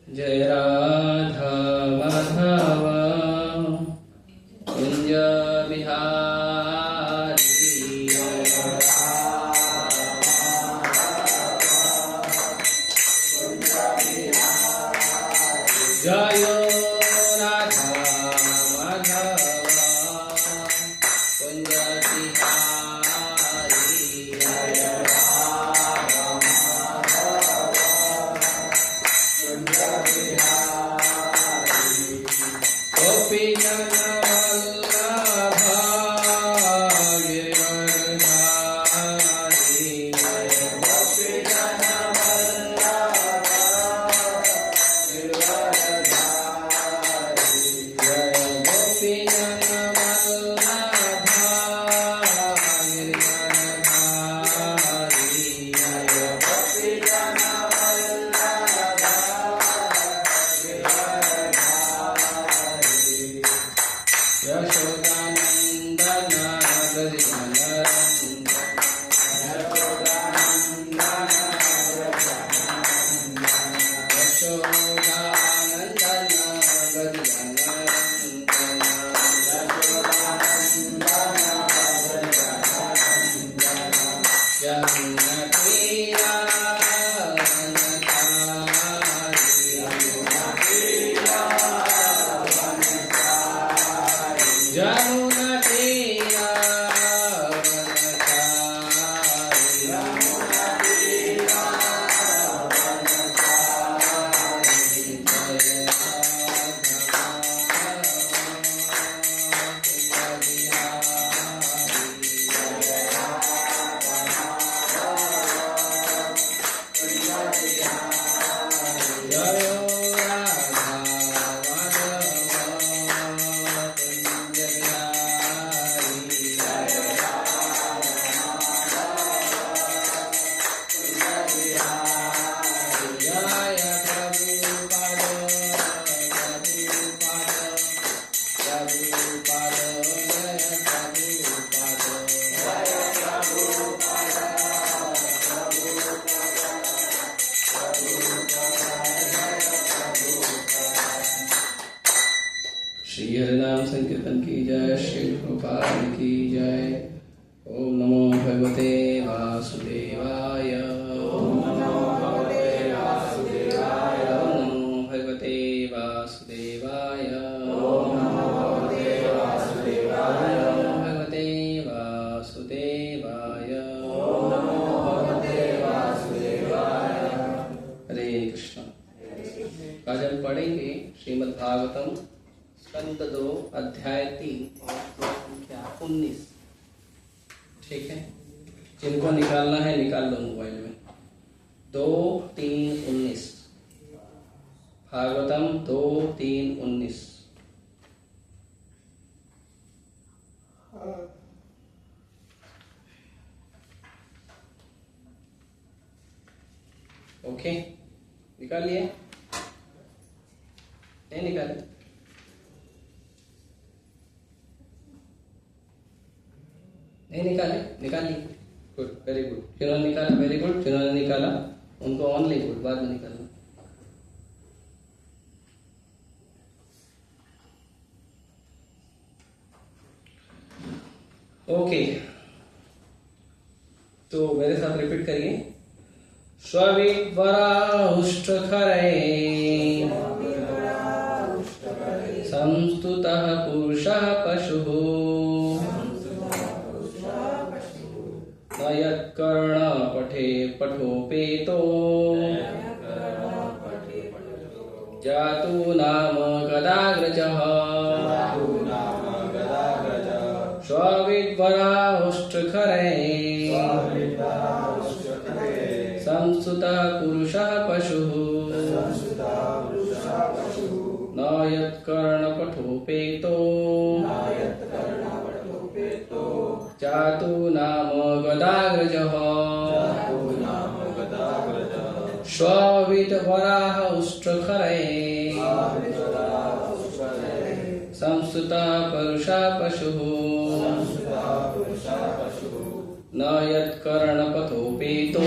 जय राधा माधव कुंज बिहारी जय राधा माधव कुंज बिहारी गोपी जन वल्लभ गिरिवरधारी गोपी जन वल्लभ गिरिवरधारी जय गोपी जन वल्लभ गिरिवरधारी जय गोपी जन यशोदानंदन Janu प्रभुपाद की जय। ओम नमो भगवते वासुदेवाय। ओम नमो भगवते वासुदेवाय। ओम नमो भगवते वासुदेवाय। ओम नमो भगवते वासुदेवाय। ओम नमो भगवते वासुदेवाय। ओम नमो भगवते वासुदेवाय। हरे कृष्ण। आज हम पढ़ेंगे श्रीमद् भागवतम स्कंद 2 अध्याय 3 और श्लोक संख्या 19। ठीक है, जिनको निकालना है निकाल लो मोबाइल में। 2, 3, 19 भागवतम 2, 3, 19। ओके, निकाल लिए? नहीं निकाले? नहीं निकाले? निकाल लिए? Good, very good. जिन्होंने निकाला वेरी गुड, जिन्होंने निकाला उनको ओनली गुड, बाद में निकालना। ओके, तो मेरे साथ रिपीट करिए। स्वविद्वराहुष्ट खरे संस्तुतः पुरुषः पशुः न यत्कर्ण पठे पठोपेतो जातु नाम गदाग्रजः। स्वविद्वराहुष्ट खरे संस्तुतः पुरुषः पशुः न यत्कर्ण पठोपेतो जातु नाम गदाग्रजः। स्वविद्वराः उष्ट्रखरे संस्तुतः पुरुषः पशुः न यत्कर्ण पठोपेतो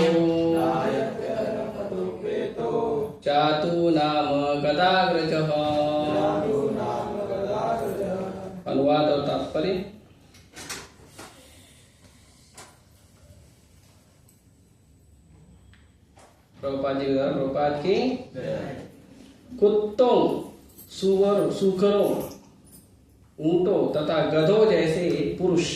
जातु नाम गदाग्रजः। अनुवाद और तात्पर्य। प्रभुपाद जी द्वारा, प्रभुपाद की कुत्तों, सुअर, सूकरों, ऊंटों तथा गधों जैसे पुरुष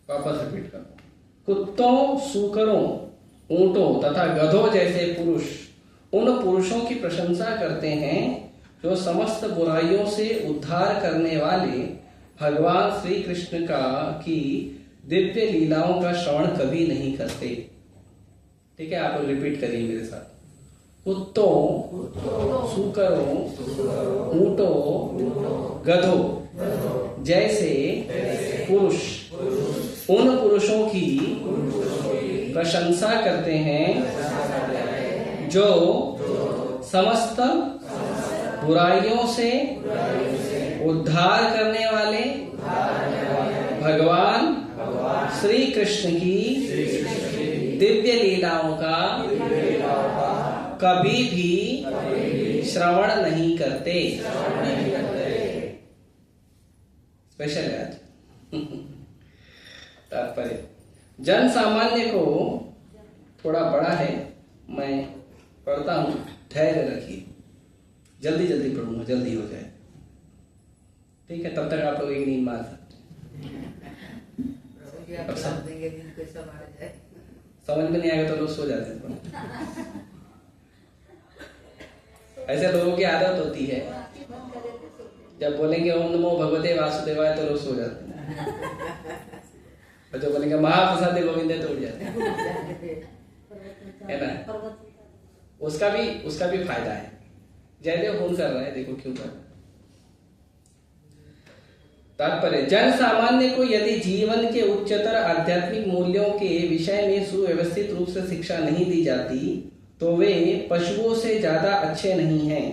वापस रिपीट करो। कुत्तों, सूकरों, ऊंटों तथा गधों जैसे पुरुष उन पुरुषों की प्रशंसा करते हैं जो समस्त बुराइयों से उद्धार करने वाले भगवान श्री कृष्ण की दिव्य लीलाओं का श्रवण कभी नहीं करते। ठीक है, आप लोग रिपीट करिए मेरे साथ। कुत्तों, सूकरों, ऊंटों, गधों जैसे पुरुष उन पुरुषों की प्रशंसा करते हैं जो समस्त बुराइयों से उद्धार करने वाले भगवान श्री कृष्ण की दिव्य लीलाओं का कभी भी श्रवण नहीं करते। स्पेशल है आज। तात्पर्य, जन सामान्य को थोड़ा बड़ा है, मैं पढ़ता हूं, धैर्य रखिए, जल्दी जल्दी पढ़ूंगा, जल्दी हो जाए। ठीक है, तब तक आप लोग एक नींद मार सकते हैं। समझ में नहीं आएगा तो लोग सो जाते हैं। ऐसे लोगों की आदत होती है, जब बोलेंगे ओम नमो भगवते वासुदेवाय तो लोग सो जाते हैं, और जो बोलेंगे महाप्रसाद गोविंद तो उठ जाते हैं, है ना। उसका भी फायदा है। जयदेव फोन कर रहा है, देखो क्यों कर रहा है। तात्पर्य, जन सामान्य को यदि जीवन के उच्चतर आध्यात्मिक मूल्यों के विषय में सुव्यवस्थित रूप से शिक्षा नहीं दी जाती तो वे पशुओं से ज्यादा अच्छे नहीं हैं।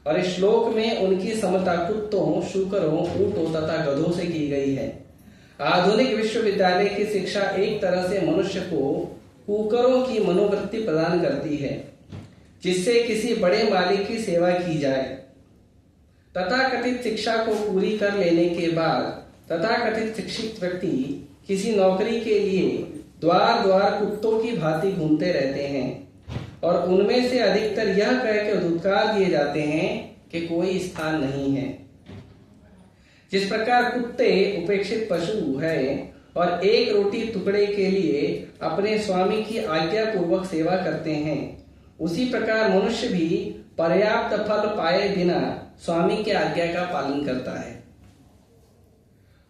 और इस श्लोक में उनकी समता कुत्तों, शूकरों, ऊंटों तथा गधों से की गई है। आधुनिक विश्वविद्यालय की शिक्षा एक तरह से मनुष्य को कुकरों की मनोवृत्ति प्रदान करती है, जिससे किसी बड़े मालिक की सेवा की जाए। तथाकथित शिक्षा को पूरी कर लेने के बाद तथाकथित शिक्षित व्यक्ति किसी नौकरी के लिए द्वार द्वार कुत्तों की भांति घूमते रहते हैं और उनमें से अधिकतर यह कह के धुतकार दिए जाते हैं कि कोई स्थान नहीं है। जिस प्रकार कुत्ते उपेक्षित पशु है और एक रोटी टुकड़े के लिए अपने स्वामी की आज्ञा पूर्वक सेवा करते हैं, उसी प्रकार मनुष्य भी पर्याप्त फल पाए बिना स्वामी की आज्ञा का पालन करता है।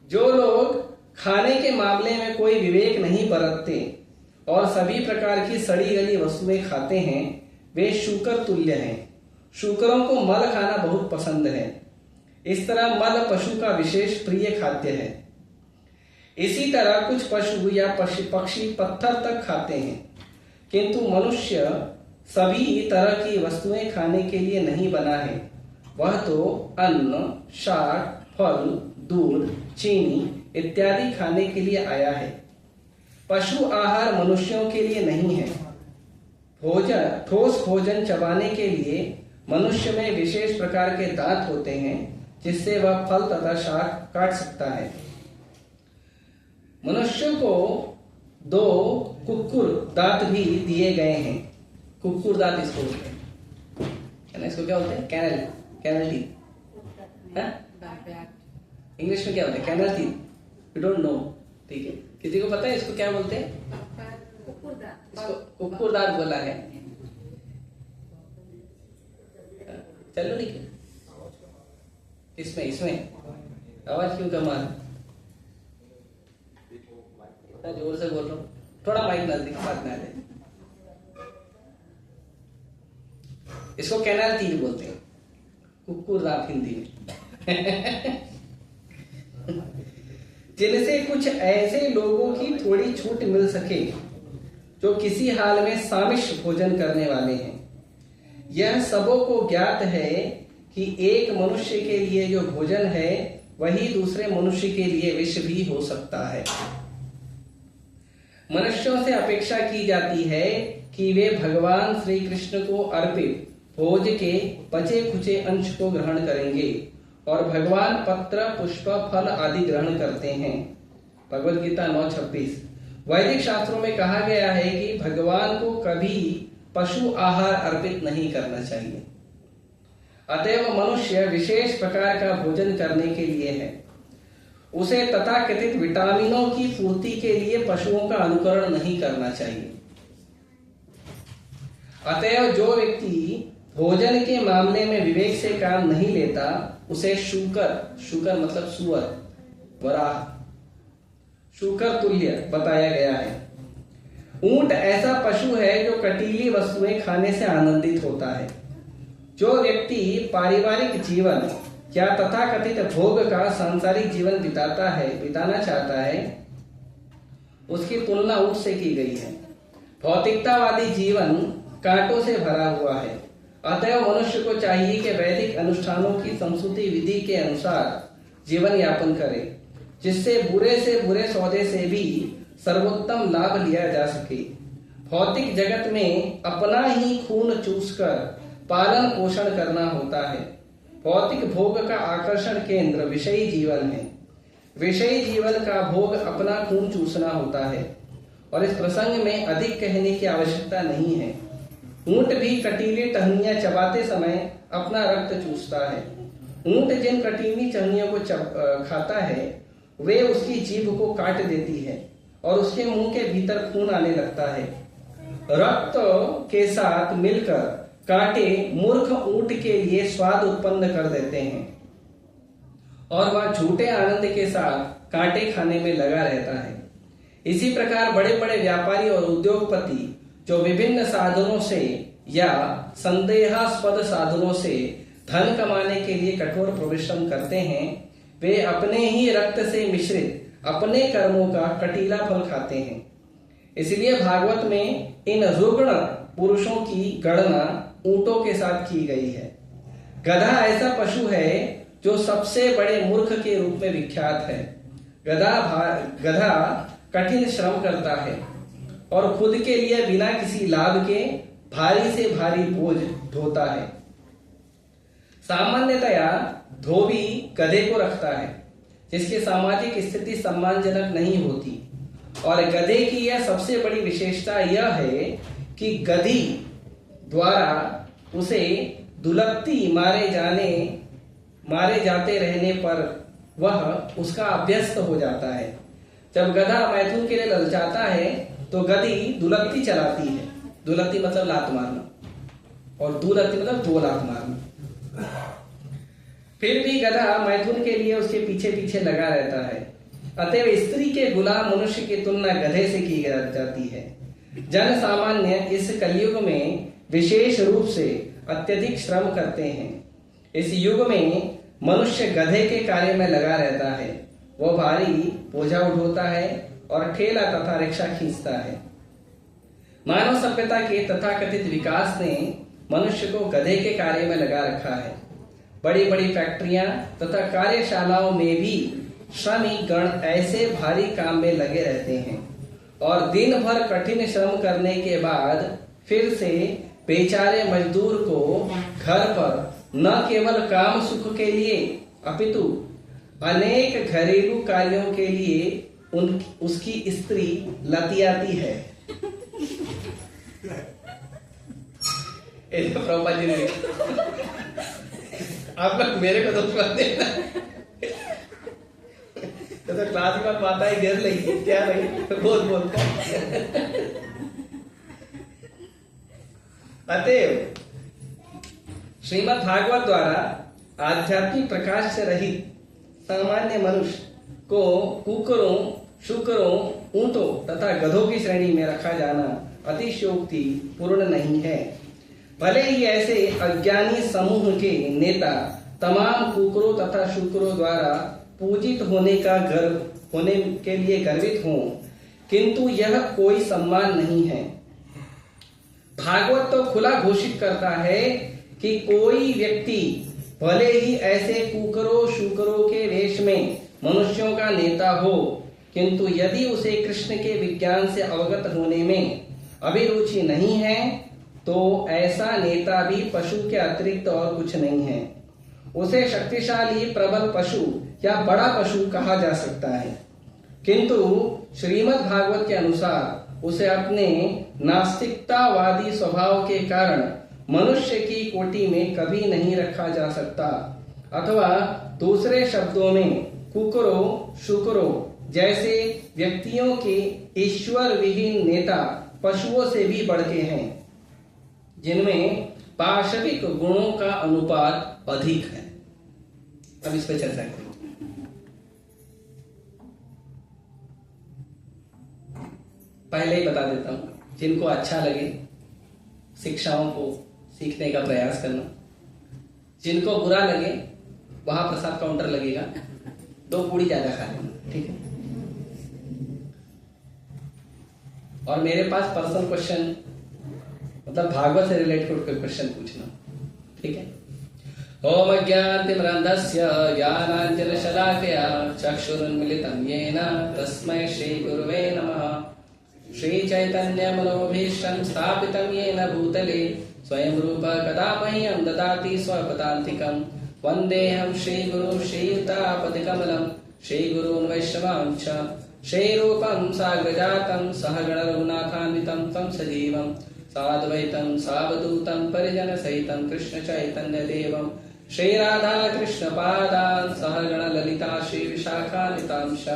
जो लोग खाने के मामले में कोई विवेक नहीं बरतते और सभी प्रकार की सड़ी गली वस्तुएं खाते हैं, वे शूकर तुल्य हैं। शूकरों को मल खाना बहुत पसंद है। इस तरह मल पशु का विशेष प्रिय खाद्य है। इसी तरह कुछ पशु या पक्षी पत्थर तक खाते हैं, किंतु मनुष्य सभी तरह की वस्तुएं खाने के लिए नहीं बना है। वह तो अन्न, शाक, फल, दूध, चीनी इत्यादि खाने के लिए आया है। पशु आहार मनुष्यों के लिए नहीं है। ठोस भोजन चबाने के लिए मनुष्य में विशेष प्रकार के दांत होते हैं, जिससे वह फल तथा शाक काट सकता है। मनुष्य को 2 कुक्कुर दांत भी दिए गए हैं। कुक्कुर दांत इसको क्या बोलते हैं? Canine teeth. इंग्लिश में क्या बोलते हैं? Canine teeth. You don't know, ठीक है? किसी को पता है इसको क्या बोलते हैं? इसको कुक्कुर दांत बोला है। चलो ठीक है। इसमें आवाज क्यों कम आ रहा है? जोर से बोल रहा हूँ, थोड़ा माइक नजदीक बात ना ले। इसको कैनाल टीथ बोलते हैं, कुक्कुर दांत हिंदी में। जिनसे कुछ ऐसे लोगों की थोड़ी छूट मिल सके जो किसी हाल में सामिष्ट भोजन करने वाले हैं। यह सबों को ज्ञात है कि एक मनुष्य के लिए जो भोजन है वही दूसरे मनुष्य के लिए विष भी हो सकता है। मनुष्यों से अपेक्षा की जाती है कि वे भगवान श्री कृष्ण को अर्पित भोज के बचे खुचे अंश को ग्रहण करेंगे और भगवान पत्र, पुष्प, फल आदि ग्रहण करते हैं। भगवद गीता 9:26। वैदिक शास्त्रों में कहा गया है कि भगवान को कभी पशु आहार अर्पित नहीं करना चाहिए। अतएव मनुष्य विशेष प्रकार का भोजन करने के लिए है। उसे तथाकथित विटामिनों की पूर्ति के लिए पशुओं का अनुकरण नहीं करना चाहिए। अतएव जो व्यक्ति भोजन के मामले में विवेक से काम नहीं लेता, उसे शूकर मतलब सुअर, वराह, शूकर तुल्य बताया गया है। ऊंट ऐसा पशु है जो कटीली वस्तुएं खाने से आनंदित होता है। जो व्यक्ति पारिवारिक जीवन या तथाकथित भोग का सांसारिक जीवन बिताना चाहता है, उसकी तुलना ऊंट से की गई है। भौतिकतावादी जीवन कांटों से भरा हुआ है। अतएव मनुष्य को चाहिए कि वैदिक अनुष्ठानों की संस्तुति विधि के अनुसार जीवन यापन करे, जिससे बुरे से बुरे सौदे से भी सर्वोत्तम लाभ लिया जा सके। भौतिक जगत में अपना ही खून चूसकर पालन पोषण करना होता है। भौतिक भोग का आकर्षण केंद्र विषयी जीवन है। विषयी जीवन का भोग अपना खून चूसना होता है और इस प्रसंग में अधिक कहने की आवश्यकता नहीं है। ऊंट भी कटीली टहनियां चबाते समय अपना रक्त चूसता है। ऊंट जिन कटीली टहनियों को खाता है, वे उसकी जीभ को काट देती है और उसके मुंह के भीतर खून आने लगता है। रक्त के साथ मिलकर कांटे मूर्ख ऊंट के लिए स्वाद उत्पन्न कर देते हैं और वह झूठे आनंद के साथ कांटे खाने में लगा रहता है। इसी प्रकार बड़े बड़े व्यापारी और उद्योगपति जो विभिन्न साधनों से या संदेहास्पद साधनों से धन कमाने के लिए कठोर परिश्रम करते हैं, वे अपने ही रक्त से मिश्रित अपने कर्मों का कटीला फल खाते हैं। इसलिए भागवत में इन रुग्ण पुरुषों की गणना ऊंटों के साथ की गई है। गधा ऐसा पशु है जो सबसे बड़े मूर्ख के रूप में विख्यात है। गधा कठिन श्रम करता है और खुद के लिए बिना किसी लाभ के भारी से भारी बोझ ढोता है। सामान्यतया धोबी गधे को रखता है जिसकी सामाजिक स्थिति सम्मानजनक नहीं होती, और गधे की यह सबसे बड़ी विशेषता यह है कि गधी द्वारा उसे दुलत्ती मारे जाते रहने पर वह उसका अभ्यस्त हो जाता है। जब गधा मैथुन के लिए ललचाता है तो गधी दुलत्ती चलाती है। दुलत्ती मतलब लात मारना, और दुलत्ती मतलब दो लात मारना। फिर भी गधा मैथुन के लिए उसके पीछे पीछे लगा रहता है। अतएव स्त्री के गुलाम मनुष्य की तुलना गधे से की जाती है। जन सामान्य इस कलयुग में विशेष रूप से अत्यधिक श्रम करते हैं। इस युग में मनुष्य गधे के कार्य में लगा रहता है। वह भारी बोझा उठाता है और ठेला तथा रिक्शा खींचता है। मानव सभ्यता के तथाकथित विकास ने मनुष्य को गधे के कार्य में लगा रखा है। बड़ी बड़ी फैक्ट्रियां तथा कार्यशालाओं में भी श्रमिक गण ऐसे भारी काम में लगे रहते हैं और दिन भर कठिन श्रम करने के बाद फिर से बेचारे मजदूर को घर पर न केवल काम सुख के लिए अपितु अनेक घरेलू कार्यों के लिए उसकी स्त्री लतियाती है। प्रभुपाद जी ने आप लोग मेरे को दोष मत देना। तो क्लास में माता ही गिर लगी क्या रही बोलता। अतएव श्रीमद् भागवत द्वारा आध्यात्मिक प्रकाश से रहित सामान्य मनुष्य को कुकरों, शुकरों, ऊंटों तथा गधों की श्रेणी में रखा जाना अतिशयोक्ति पूर्ण नहीं है। भले ही ऐसे अज्ञानी समूह के नेता तमाम कुकरों तथा शुकरों द्वारा पूजित होने के लिए गर्वित हों, किंतु यह कोई सम्मान नहीं है। भागवत तो खुला घोषित करता है कि कोई व्यक्ति भले ही ऐसे कुकरों शुकरों के वेश में मनुष्यों का नेता हो, किंतु यदि उसे कृष्ण के विज्ञान से अवगत होने में अभिरुचि नहीं है तो ऐसा नेता भी पशु के अतिरिक्त और कुछ नहीं है। उसे शक्तिशाली प्रबल पशु या बड़ा पशु कहा जा सकता है, किंतु श्रीमद् भागवत के अनुसार उसे अपने नास्तिकतावादी स्वभाव के कारण मनुष्य की कोटि में कभी नहीं रखा जा सकता, अथवा दूसरे शब्दों में कुकरों शुकरों जैसे व्यक्तियों के ईश्वर विहीन नेता पशुओं से भी बढ़ के हैं, जिनमें पाशविक गुणों का अनुपात अधिक है। अब इस पर चर्चा करें। पहले ही बता देता हूं, जिनको अच्छा लगे शिक्षाओं को सीखने का प्रयास करना, जिनको बुरा लगे वहां प्रसाद काउंटर लगेगा, 2 पूड़ी ज्यादा खा लेना, ठीक है। और मेरे पास पर्सनल क्वेश्चन मतलब भागवत से रिलेटेड कोई क्वेश्चन पूछना, ठीक है। ओम अज्ञानतिमिरन्धस्य ज्ञानाञ्जनशलाकया चक्षुरुन्मीलितं येन तस्मै श्रीगुरुवे नमः। श्रीचैतन्यमनोभीष्टं स्थापितं येन भूतले स्वयं रूप कदा मह्यं ददाति स्वपदान्तिकं। वन्देऽहं श्रीगुरुं श्रीयुतापतिकमलं श्रीगुरून् वैष्णवांश्च श्रीरूपं साग्रजातं सहगण रघुनाथान्वितं तं सजीवं साद्वैतं सावधूतं परिजनसहितं कृष्ण चैतन्य देवं श्रीराधा कृष्ण पादान् सहगण ललिता श्री विशाखान्वितांश्च।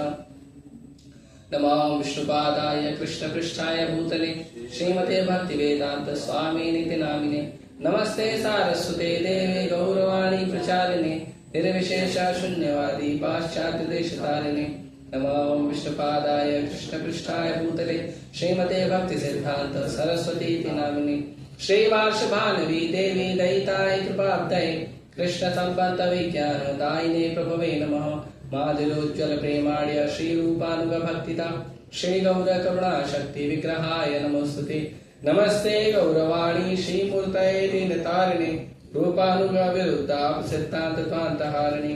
नमो विष्णुपादाय कृष्ण पृष्ठाय भूतले श्रीमते भक्ति वेदांत स्वामी निति नामिने। नमस्ते सारस्वते देवे गौरवाणी प्रचारिणे निर्विशेष शून्यवादी पाश्चात्य देशतारिणे। नमो विष्णुपादाय कृष्ण पृष्ठाय भूतले श्रीमते भक्ति सिद्धांत सरस्वती नामिने। श्रीवार्षभानवी देवी दयिताय कृपाब्धये कृष्ण संबंध विज्ञान दायिने प्रभवे नमः। माधुरोज्ज्वल प्रेमाण्य श्रीरूपानुग भक्तिता श्री गौर करुणा शक्ति विग्रहाय नमोस्तुते। नमस्ते गौरवाणी श्रीमूर्तये दीनतारिणे रूपानुग विरुद्धा सिद्धांत त्वांतहारिणी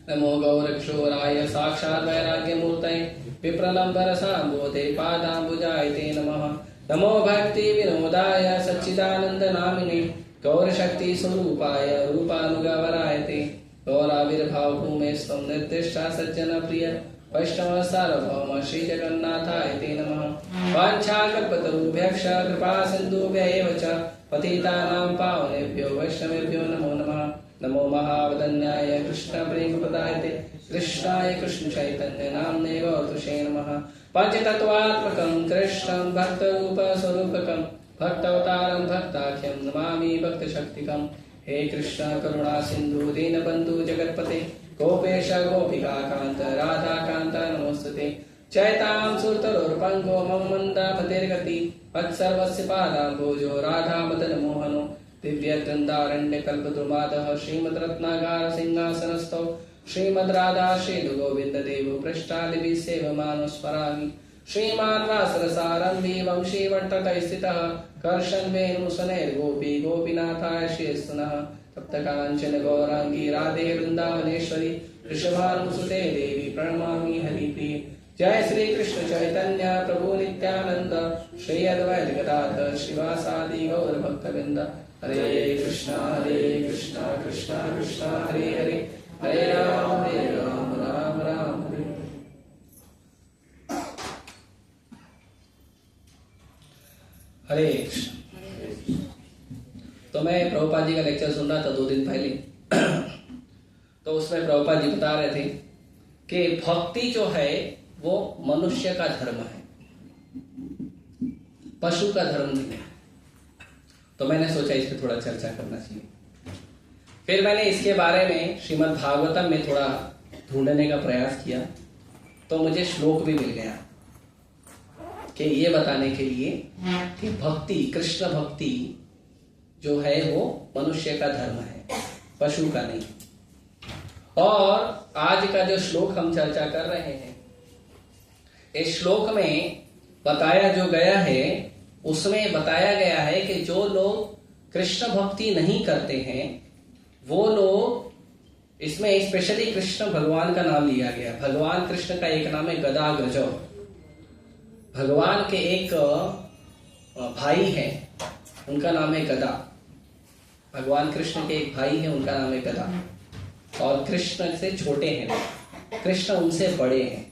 नमो गौरक्षोराय साक्षात् वैराग्य मूर्तये विप्रलंबर सांबोधे पादांबुजाय ते नमः। नमो भक्ति विनोदाय सच्चिदानंद नामिने गौर शक्ति स्वरूपाय रूपानुगवराय ते गौराविर्भाव भूमे स्वं निर्दिष्टा सज्जन प्रिय वैष्णव सार्वभौम श्री जगन्नाथाय ते नमः। वाञ्छाकल्पतरुभ्यश्च कृपा सिन्धुभ्य एव च पतितानां पावनेभ्यो वैष्णवेभ्यो नमो नमः। नमो महावदन्याय कृष्ण प्रेम प्रदायते कृष्णाय कृष्ण चैतन्य नाम्ने गौतुषे नमः। पंचतत्वात्मकं कृष्णं भक्तरूप स्वरूपकं भक्तावतारं भक्ताख्यं नमामि भक्तशक्तिकं। हे कृष्ण करुणा सिंधु दीनबंधु जगत्पते गोपेश गोपिका कांत राधा कांत नमोस्तुते। चैतां सुरतरुर्पंगो मम मंदामतिर्गति वत्सर्वस्य पादाम्बोजो राधा मदन मोहनो दिव्य वृंदारण्य कल्पद्रुमादः श्रीमद् रत्नागार सिंहासनस्थौ श्रीमद् राधा श्री गोविंद देव पृष्ठालिभि सेवमानो स्मरामि। श्रीमान् वासरसारम्भी वंशी वट्टतः स्थितः कर्षन् वेणुसनैर्गोपी गोपीनाथाय श्रीस्तुनः। तप्त कांचन गौरांगी राधे वृंदावनेश्वरी वृषभानुसुते देवी प्रणमामि हरिप्रिये। जय श्री कृष्ण चैतन्य प्रभु नित्यानंद श्री अद्वैत गदाधर श्रीवासादि गौर भक्तवृंद। हरे कृष्णा कृष्णा कृष्णा हरे हरे हरे राम राम राम हरे। हरे कृष्ण। तो मैं प्रभुपाद जी का लेक्चर सुन रहा था 2 दिन पहले तो उसमें प्रभुपाद जी बता रहे थे कि भक्ति जो है वो मनुष्य का धर्म है, पशु का धर्म नहीं है। तो मैंने सोचा इस पे थोड़ा चर्चा करना चाहिए। फिर मैंने इसके बारे में श्रीमद् भागवतम में थोड़ा ढूंढने का प्रयास किया तो मुझे श्लोक भी मिल गया कि ये बताने के लिए कि भक्ति, कृष्ण भक्ति जो है वो मनुष्य का धर्म है, पशु का नहीं। और आज का जो श्लोक हम चर्चा कर रहे हैं, इस श्लोक में बताया जो गया है उसमें बताया गया है कि जो लोग कृष्ण भक्ति नहीं करते हैं वो लोग, इसमें स्पेशली कृष्ण भगवान का नाम लिया गया। भगवान कृष्ण का एक नाम है गदाग्रज। भगवान के एक भाई हैं, उनका नाम है गदा। भगवान कृष्ण के एक भाई हैं, उनका नाम है गदा। और कृष्ण से छोटे हैं, कृष्ण उनसे बड़े हैं,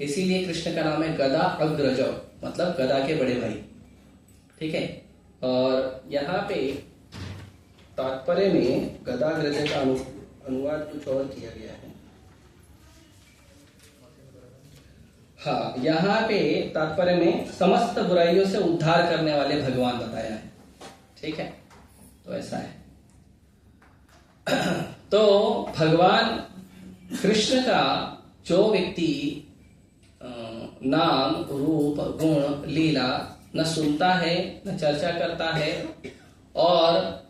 इसीलिए कृष्ण का नाम है गदा अग्रज, मतलब गदा के बड़े भाई। ठीक है। और यहाँ पे तात्पर्य में गदाग्रज का अनुवाद कुछ और किया गया है। हाँ, यहाँ पे तात्पर्य में समस्त बुराइयों से उद्धार करने वाले भगवान बताया है। ठीक है, तो ऐसा है। तो भगवान कृष्ण का जो व्यक्ति नाम रूप गुण लीला न सुनता है, न चर्चा करता है और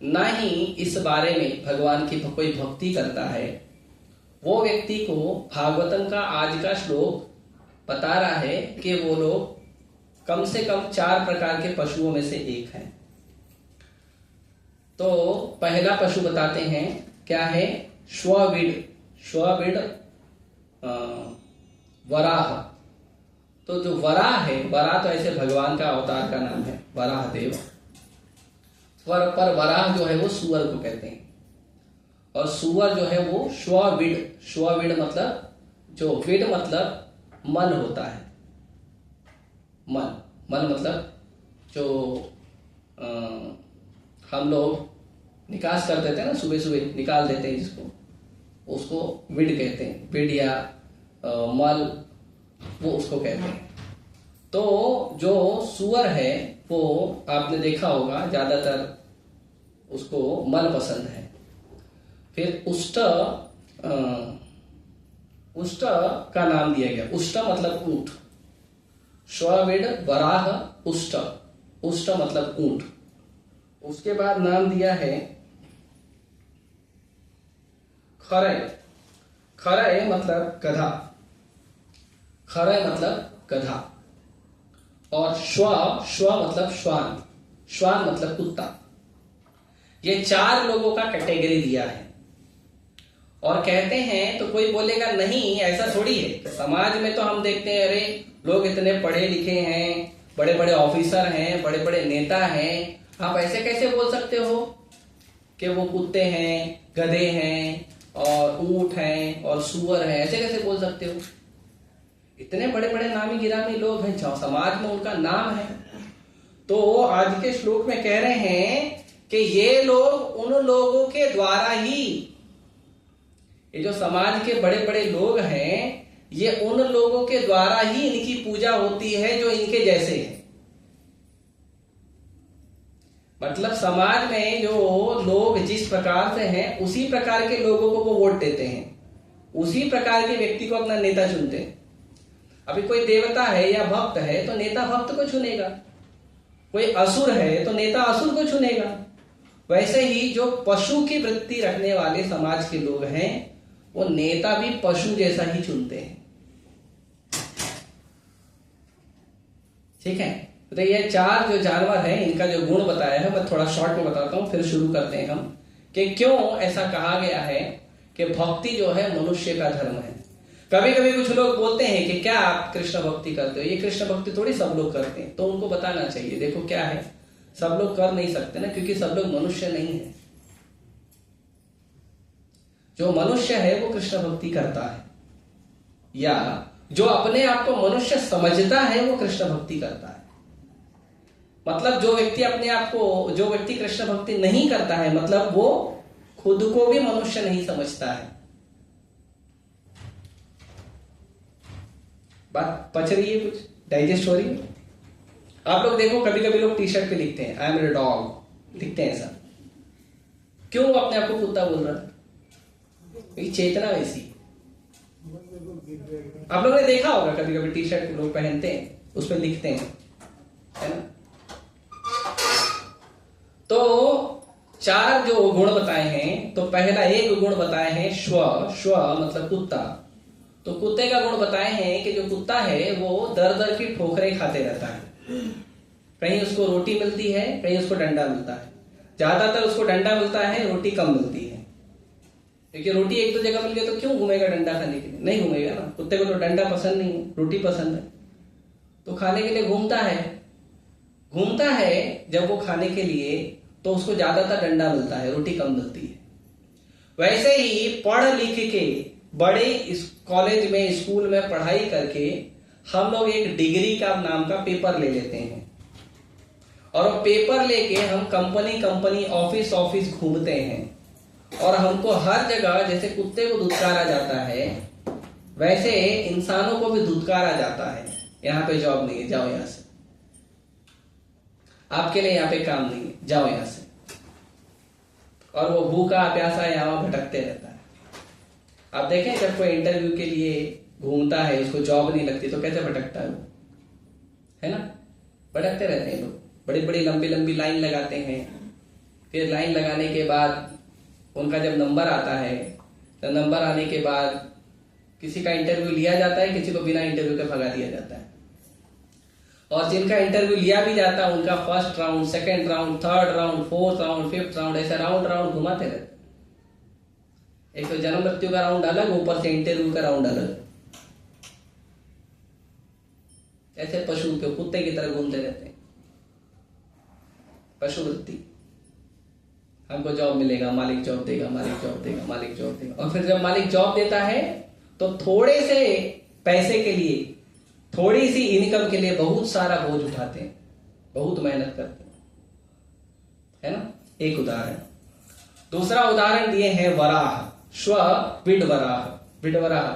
न ही इस बारे में भगवान की कोई भक्ति करता है, वो व्यक्ति को भागवतम का आज का श्लोक बता रहा है कि वो लोग कम से कम 4 प्रकार के पशुओं में से एक हैं। तो पहला पशु बताते हैं, क्या है? श्वविड वराह। तो जो वराह है, वराह तो ऐसे भगवान का अवतार का नाम है, वराह देव। पर वराह जो है वो सुअर को कहते हैं। और सुअर जो है वो श्वविड मतलब, जो विड मतलब मन होता है। मन मतलब जो हम लोग निकास कर देते हैं ना, सुबह सुबह निकाल देते हैं जिसको, उसको विड कहते हैं। विड या मल, वो उसको कहते हैं। तो जो सुअर है वो आपने देखा होगा ज्यादातर उसको मल पसंद है। फिर उष्ट का नाम दिया गया। उष्ट मतलब ऊंट। श्वविड वराह उष्ट मतलब ऊंट। उसके बाद नाम दिया है खरय मतलब गधा। खरय मतलब गधा। और श्व मतलब श्वान मतलब कुत्ता। ये 4 लोगों का कैटेगरी दिया है और कहते हैं, तो कोई बोलेगा नहीं ऐसा थोड़ी है, समाज में तो हम देखते हैं अरे लोग इतने पढ़े लिखे हैं, बड़े बड़े ऑफिसर हैं, बड़े बड़े नेता हैं, आप ऐसे कैसे बोल सकते हो कि वो कुत्ते हैं, गधे हैं और ऊंट हैं और सुअर हैं, ऐसे कैसे बोल सकते हो? इतने बड़े बड़े नामी गिरामी लोग हैं, समाज में उनका नाम है। तो आज के श्लोक में कह रहे हैं कि ये लोग उन लोगों के द्वारा ही, ये जो समाज के बड़े बड़े लोग हैं, ये उन लोगों के द्वारा ही इनकी पूजा होती है जो इनके जैसे हैं। मतलब समाज में जो लोग जिस प्रकार से हैं उसी प्रकार के लोगों को वो वोट देते हैं, उसी प्रकार के व्यक्ति को अपना नेता चुनते हैं। अभी कोई देवता है या भक्त है तो नेता भक्त को चुनेगा, कोई असुर है तो नेता असुर को चुनेगा। वैसे ही जो पशु की वृत्ति रखने वाले समाज के लोग हैं वो नेता भी पशु जैसा ही चुनते हैं। ठीक है, तो ये 4 जो जानवर हैं इनका जो गुण बताया है मैं थोड़ा शॉर्ट में बताता हूं, फिर शुरू करते हैं हम कि क्यों ऐसा कहा गया है कि भक्ति जो है मनुष्य का धर्म है। कभी कभी कुछ लोग बोलते हैं कि क्या आप कृष्ण भक्ति करते हो, ये कृष्ण भक्ति थोड़ी सब लोग करते हैं, तो उनको बताना चाहिए देखो क्या है, सब लोग कर नहीं सकते ना, क्योंकि सब लोग मनुष्य नहीं है। जो मनुष्य है वो कृष्ण भक्ति करता है, या जो अपने आप को मनुष्य समझता है वो कृष्ण भक्ति करता है। मतलब जो व्यक्ति अपने आप को, जो व्यक्ति कृष्ण भक्ति नहीं करता है, मतलब वो खुद को भी मनुष्य नहीं समझता है। बात पच रही है, कुछ डाइजेस्ट हो रही है? आप लोग देखो कभी कभी लोग टी शर्ट पे लिखते हैं आई एम ए डॉग, लिखते हैं ऐसा, क्यों वो अपने आप को कुत्ता बोल रहा है? चेतना वैसी। आप लोगों ने देखा होगा कभी कभी टी शर्ट लोग पहनते हैं उस पर लिखते हैं, है ना? तो 4 जो गुण बताए हैं, तो पहला एक गुण बताए हैं श्व, श्व मतलब कुत्ता। तो कुत्ते का गुण बताए हैं कि जो कुत्ता है वो दर दर की ठोकरें खाते रहता है, कहीं उसको रोटी मिलती है, कहीं उसको डंडा मिलता है। ज्यादातर उसको डंडा मिलता है, रोटी कम मिलती है, क्योंकि रोटी एक दो जगह मिल गई तो क्यों घूमेगा डंडा खाने के लिए? नहीं घूमेगा ना, कुत्ते को तो डंडा पसंद नहीं है, रोटी पसंद है, तो खाने के लिए घूमता है। जब वो खाने के लिए, तो उसको ज्यादातर डंडा मिलता है, रोटी कम मिलती है। वैसे ही पढ़ लिख के बड़े इस कॉलेज में, स्कूल में पढ़ाई करके हम लोग एक डिग्री का नाम का पेपर ले लेते हैं, और पेपर लेके हम कंपनी ऑफिस घूमते हैं, और हमको हर जगह जैसे कुत्ते को धुतकारा जाता है वैसे इंसानों को भी धुतकारा जाता है। यहाँ पे जॉब नहीं है, जाओ यहां से, आपके लिए यहाँ पे काम नहीं है, जाओ यहां से। और वो भूखा प्यासा यहाँ भटकते रहता है। आप देखें जब कोई इंटरव्यू के लिए घूमता है, उसको जॉब नहीं लगती तो कैसे भटकता है वो, है ना? भटकते रहते हैं लोग, बड़ी बड़ी लंबी लंबी लाइन लगाते हैं। फिर लाइन लगाने के बाद उनका जब नंबर आता है, तो नंबर आने के बाद किसी का इंटरव्यू लिया जाता है, किसी को बिना इंटरव्यू के भगा दिया जाता है। और जिनका इंटरव्यू लिया भी जाता है उनका first round, second round, third round, fourth round, fifth round, ऐसे राउंड घुमाते रहते। एक तो जन्म मृत्यु का राउंड अलग, ऊपर से इंटरव्यू का राउंड अलग। ऐसे पशु के कुत्ते की तरह घूमते रहते हैं, पशु वृत्ति। हमको जॉब मिलेगा, मालिक जॉब देगा, मालिक जॉब देगा, मालिक जॉब देगा। और फिर जब मालिक जॉब देता है तो थोड़े से पैसे के लिए, थोड़ी सी इनकम के लिए बहुत सारा बोझ उठाते हैं, बहुत मेहनत करते हैं, है ना? एक उदाहरण। दूसरा उदाहरण दिए हैं वराह, श्व विड वराह।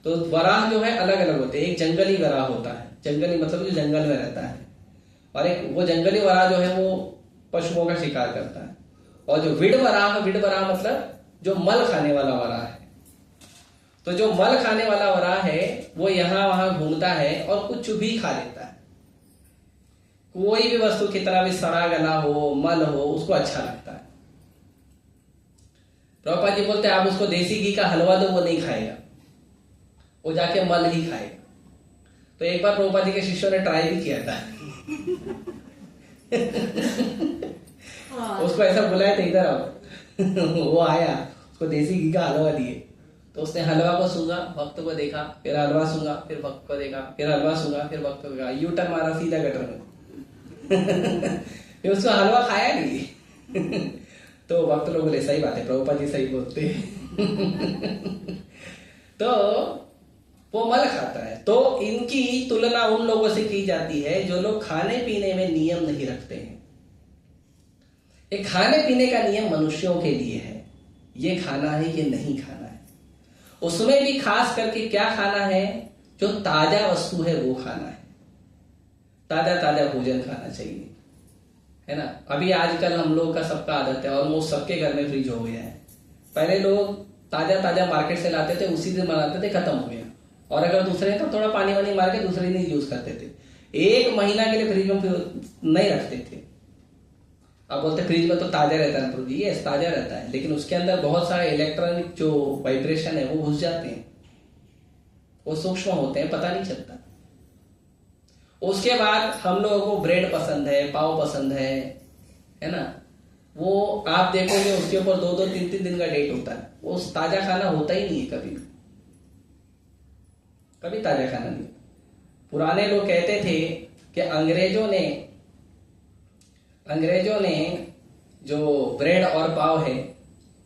तो वराह जो है अलग अलग होते हैं। एक जंगली वराह होता है, जंगली मतलब जो जंगल में रहता है, और एक वो जंगली वराह जो है वो पशुओं का शिकार करता है। और जो विड वराह मतलब जो मल खाने वाला वराह है। तो जो मल खाने वाला वराह है वो यहां वहां घूमता है और कुछ भी खा लेता है। कोई भी वस्तु कितना भी सड़ा गला हो, मल हो, उसको अच्छा लगता है। प्रभुपाद जी बोलते हैं आप उसको देसी घी का हलवा दो, वो नहीं खाएगा, वो जाके मल ही खाएगा। तो एक बार प्रभुपाद जी के शिष्यों ने ट्राई भी किया था उसको ऐसा बुलाया था इधर आओ। वो आया, उसको देसी घी का हलवा दिए, तो उसने हलवा को सूंघा, भक्त को देखा, फिर हलवा सूंघा, फिर भक्त को देखा, फिर हलवा सूंघा, फिर भक्त को देखा, यू टर्न मारा सीधा गटर में। फिर उसको हलवा खाया नहीं। तो भक्त लोग बोले सही बात है, प्रभुपाद जी सही बोलते हैं। तो वो मल खाता है। तो इनकी तुलना उन लोगों से की जाती है जो लोग खाने पीने में नियम नहीं रखते हैं। ये खाने पीने का नियम मनुष्यों के लिए है, ये खाना है ये नहीं खाना है। उसमें भी खास करके क्या खाना है, जो ताजा वस्तु है वो खाना है, ताजा ताजा भोजन खाना चाहिए, है ना। अभी आजकल हम लोग का सबका आदत है, ऑलमोस्ट सबके घर में फ्रिज हो गया है। पहले लोग ताजा ताजा मार्केट से लाते थे, उसी दिन बनाते थे, खत्म हो गया। और अगर दूसरे तो थोड़ा पानी वानी मार के दूसरे दिन यूज करते थे। 1 महीना के लिए फ्रिज में नहीं रखते थे। अब बोलते फ्रिज में तो ताजा रहता है, प्रभु जी यस ताजा रहता है, लेकिन उसके अंदर बहुत सारे इलेक्ट्रॉनिक जो वाइब्रेशन है वो घुस जाते हैं, वो सूक्ष्म होते हैं, पता नहीं चलता। उसके बाद हम लोगों को ब्रेड पसंद है, पाव पसंद है ना। वो आप देखोगे उसके ऊपर 2-2, 3-3 दिन का डेट होता है, वो ताजा खाना होता ही नहीं है, कभी ताजा खाना नहीं। पुराने लोग कहते थे कि अंग्रेजों ने जो ब्रेड और पाव है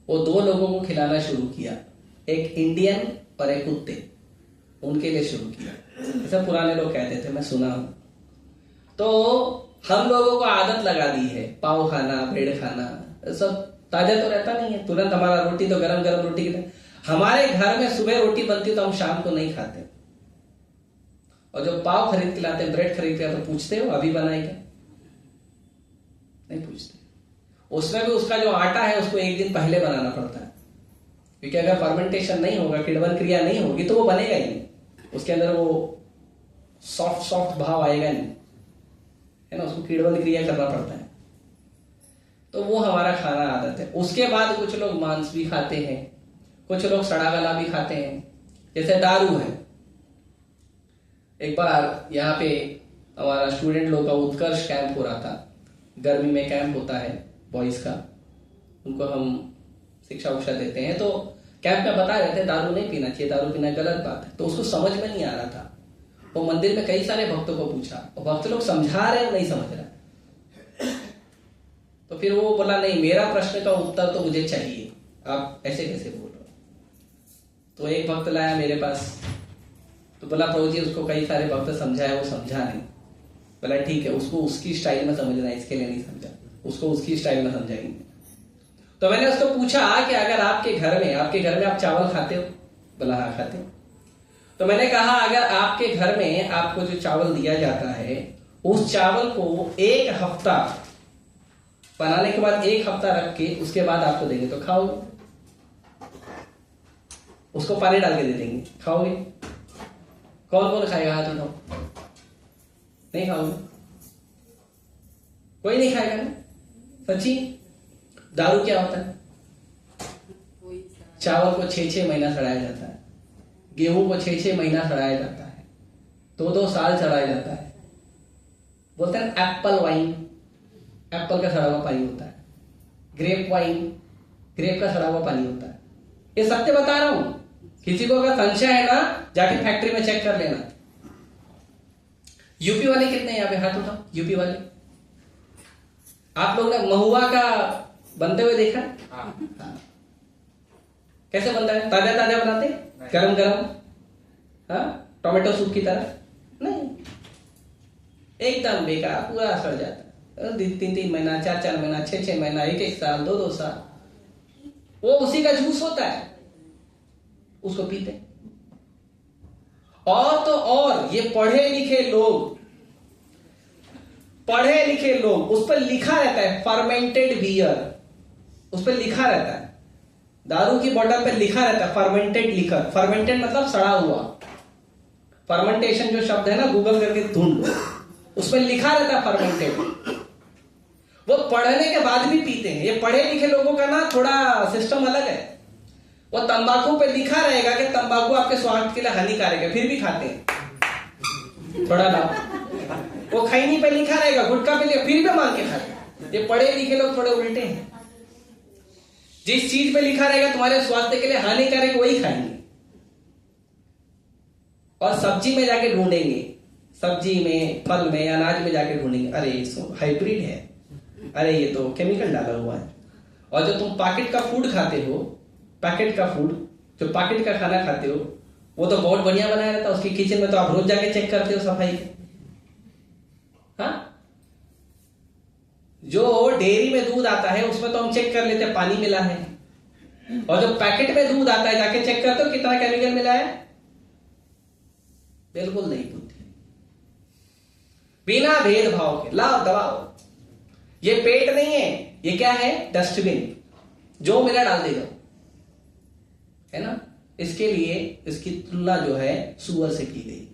वो 2 लोगों को खिलाना शुरू किया, एक इंडियन और एक कुत्ते, उनके लिए शुरू किया, ऐसा पुराने लोग कहते थे, मैं सुना हूं। तो हम लोगों को आदत लगा दी है पाव खाना, ब्रेड खाना, सब ताजा तो रहता नहीं है, तुरंत हमारा रोटी तो गरम गरम रोटी की। हमारे घर में सुबह रोटी बनती तो हम शाम को नहीं खाते, और जो पाव खरीद के लाते हैं, ब्रेड खरीद के तो पूछते हो अभी बनाए क्या, नहीं पूछते। उसमें भी उसका जो आटा है उसको 1 दिन पहले बनाना पड़ता है, क्योंकि अगर फर्मेंटेशन नहीं होगा, किण्वन क्रिया नहीं होगी तो वो बनेगा ही नहीं, उसके अंदर वो सॉफ्ट भाव आएगा नहीं, है ना। उसको किण्वन क्रिया करना पड़ता है। तो वो हमारा खाना आदत है। उसके बाद कुछ लोग मांस भी खाते हैं, कुछ लोग सड़ा गला भी खाते हैं, जैसे दारू है। एक बार यहाँ पे हमारा स्टूडेंट लोग का उत्कर्ष कैंप हो रहा था, गर्मी में कैंप होता है बॉयज का, उनको हम शिक्षा उक्षा देते हैं। तो कैंप में बता रहे थे दारू नहीं पीना चाहिए, दारू पीना गलत बात है। तो उसको समझ में नहीं आ रहा था, वो मंदिर में कई सारे भक्तों को पूछा, और भक्त लोग समझा रहे हैं, नहीं समझ रहा। तो फिर वो बोला नहीं, मेरा प्रश्न का उत्तर तो मुझे चाहिए, आप ऐसे कैसे बोल रहे हो। तो एक भक्त लाया मेरे पास, तो बोला प्रभु जी उसको कई सारे भक्त समझाए, वो समझा नहीं। बोला ठीक है, उसको उसकी स्टाइल में समझना है, इसके लिए नहीं समझा, उसको उसकी स्टाइल में समझाएंगे। तो मैंने उसको पूछा कि अगर आपके घर में आप चावल खाते हो? बोला हाँ खाते हो। तो मैंने कहा अगर आपके घर में आपको जो चावल दिया जाता है, उस चावल को 1 हफ्ता बनाने के बाद 1 हफ्ता रख के उसके बाद आपको देंगे तो खाओगे? उसको पानी डाल के दे देंगे, खाओगे? कौन कौन खाएगा? हाथ उठाओ। नहीं खाओगे? कोई नहीं खाएगा ना? सच्ची? दारू क्या होता है? चावल को 6-6 महीना सड़ाया जाता है, गेहूं को 6-6 महीना सड़ाया जाता है, 2-2 साल सड़ाया जाता है। बोलते हैं एप्पल वाइन, एप्पल का सड़ा हुआ पानी होता है। ग्रेप वाइन, ग्रेप का सड़ा हुआ पानी होता है। ये सत्य बता रहा हूं, किसी को अगर संशय है ना, जाके फैक्ट्री में चेक कर लेना। यूपी वाले कितने यहाँ पे? हाथ उठाओ। यूपी वाले, आप लोग ने महुआ का बनते हुए देखा? हाँ। कैसे बनता है? ताजा ताजा बनाते, गरम गरम, हाँ, टोमेटो सूप की तरह नहीं, एकदम बेकार, पूरा सड़ जाता है। 3-3 महीना, 4-4 महीना, 6-6 महीना, 1-1 साल, 2-2 साल, वो उसी का जूस होता है, उसको पीते। और तो और ये पढ़े लिखे लोग, उस पर लिखा रहता है फर्मेंटेड बियर, उस पर लिखा रहता है, दारू की बोतल पे लिखा रहता है फर्मेंटेड लिकर। फर्मेंटेड मतलब सड़ा हुआ, फर्मेंटेशन जो शब्द है ना, गूगल करके ढूंढ लो, उसमें लिखा रहता है फर्मेंटेड। वो पढ़ने के बाद भी पीते हैं। ये पढ़े लिखे लोगों का ना थोड़ा सिस्टम अलग है। वो तंबाकू पे लिखा रहेगा कि तंबाकू आपके स्वास्थ्य के लिए हानिकारक है, फिर भी खाते हैं, थोड़ा लाओ। वो खैनी पे लिखा रहेगा, गुटखा पे लिखा, फिर भी मांग के खाते हैं। ये पढ़े लिखे लोग थोड़े उल्टे हैं। जिस चीज पे लिखा रहेगा तुम्हारे स्वास्थ्य के लिए हानिकारक वही खाएंगे, और सब्जी में जाके ढूंढेंगे, सब्जी में, फल में, अनाज में जाके ढूंढेंगे, अरे हाइब्रिड है, अरे ये तो केमिकल डाला हुआ है। और जो तुम पैकेट का फूड खाते हो, पैकेट का फूड, जो पैकेट का खाना खाते हो, वो तो बहुत बढ़िया बनाया रहता है, उसकी किचन में तो आप रोज जाके चेक करते हो सफाई। हाँ, जो डेयरी में दूध आता है उसमें तो हम चेक कर लेते हैं पानी मिला है, और जो पैकेट में दूध आता है जाके चेक करते हो कितना केमिकल मिला है? बिल्कुल नहीं पूछते, बिना भेदभाव के लाओ दबाओ। ये पेट नहीं है, ये क्या है? डस्टबिन, जो मिला डाल देगा, है ना। इसके लिए इसकी तुलना जो है सूअर से की गई,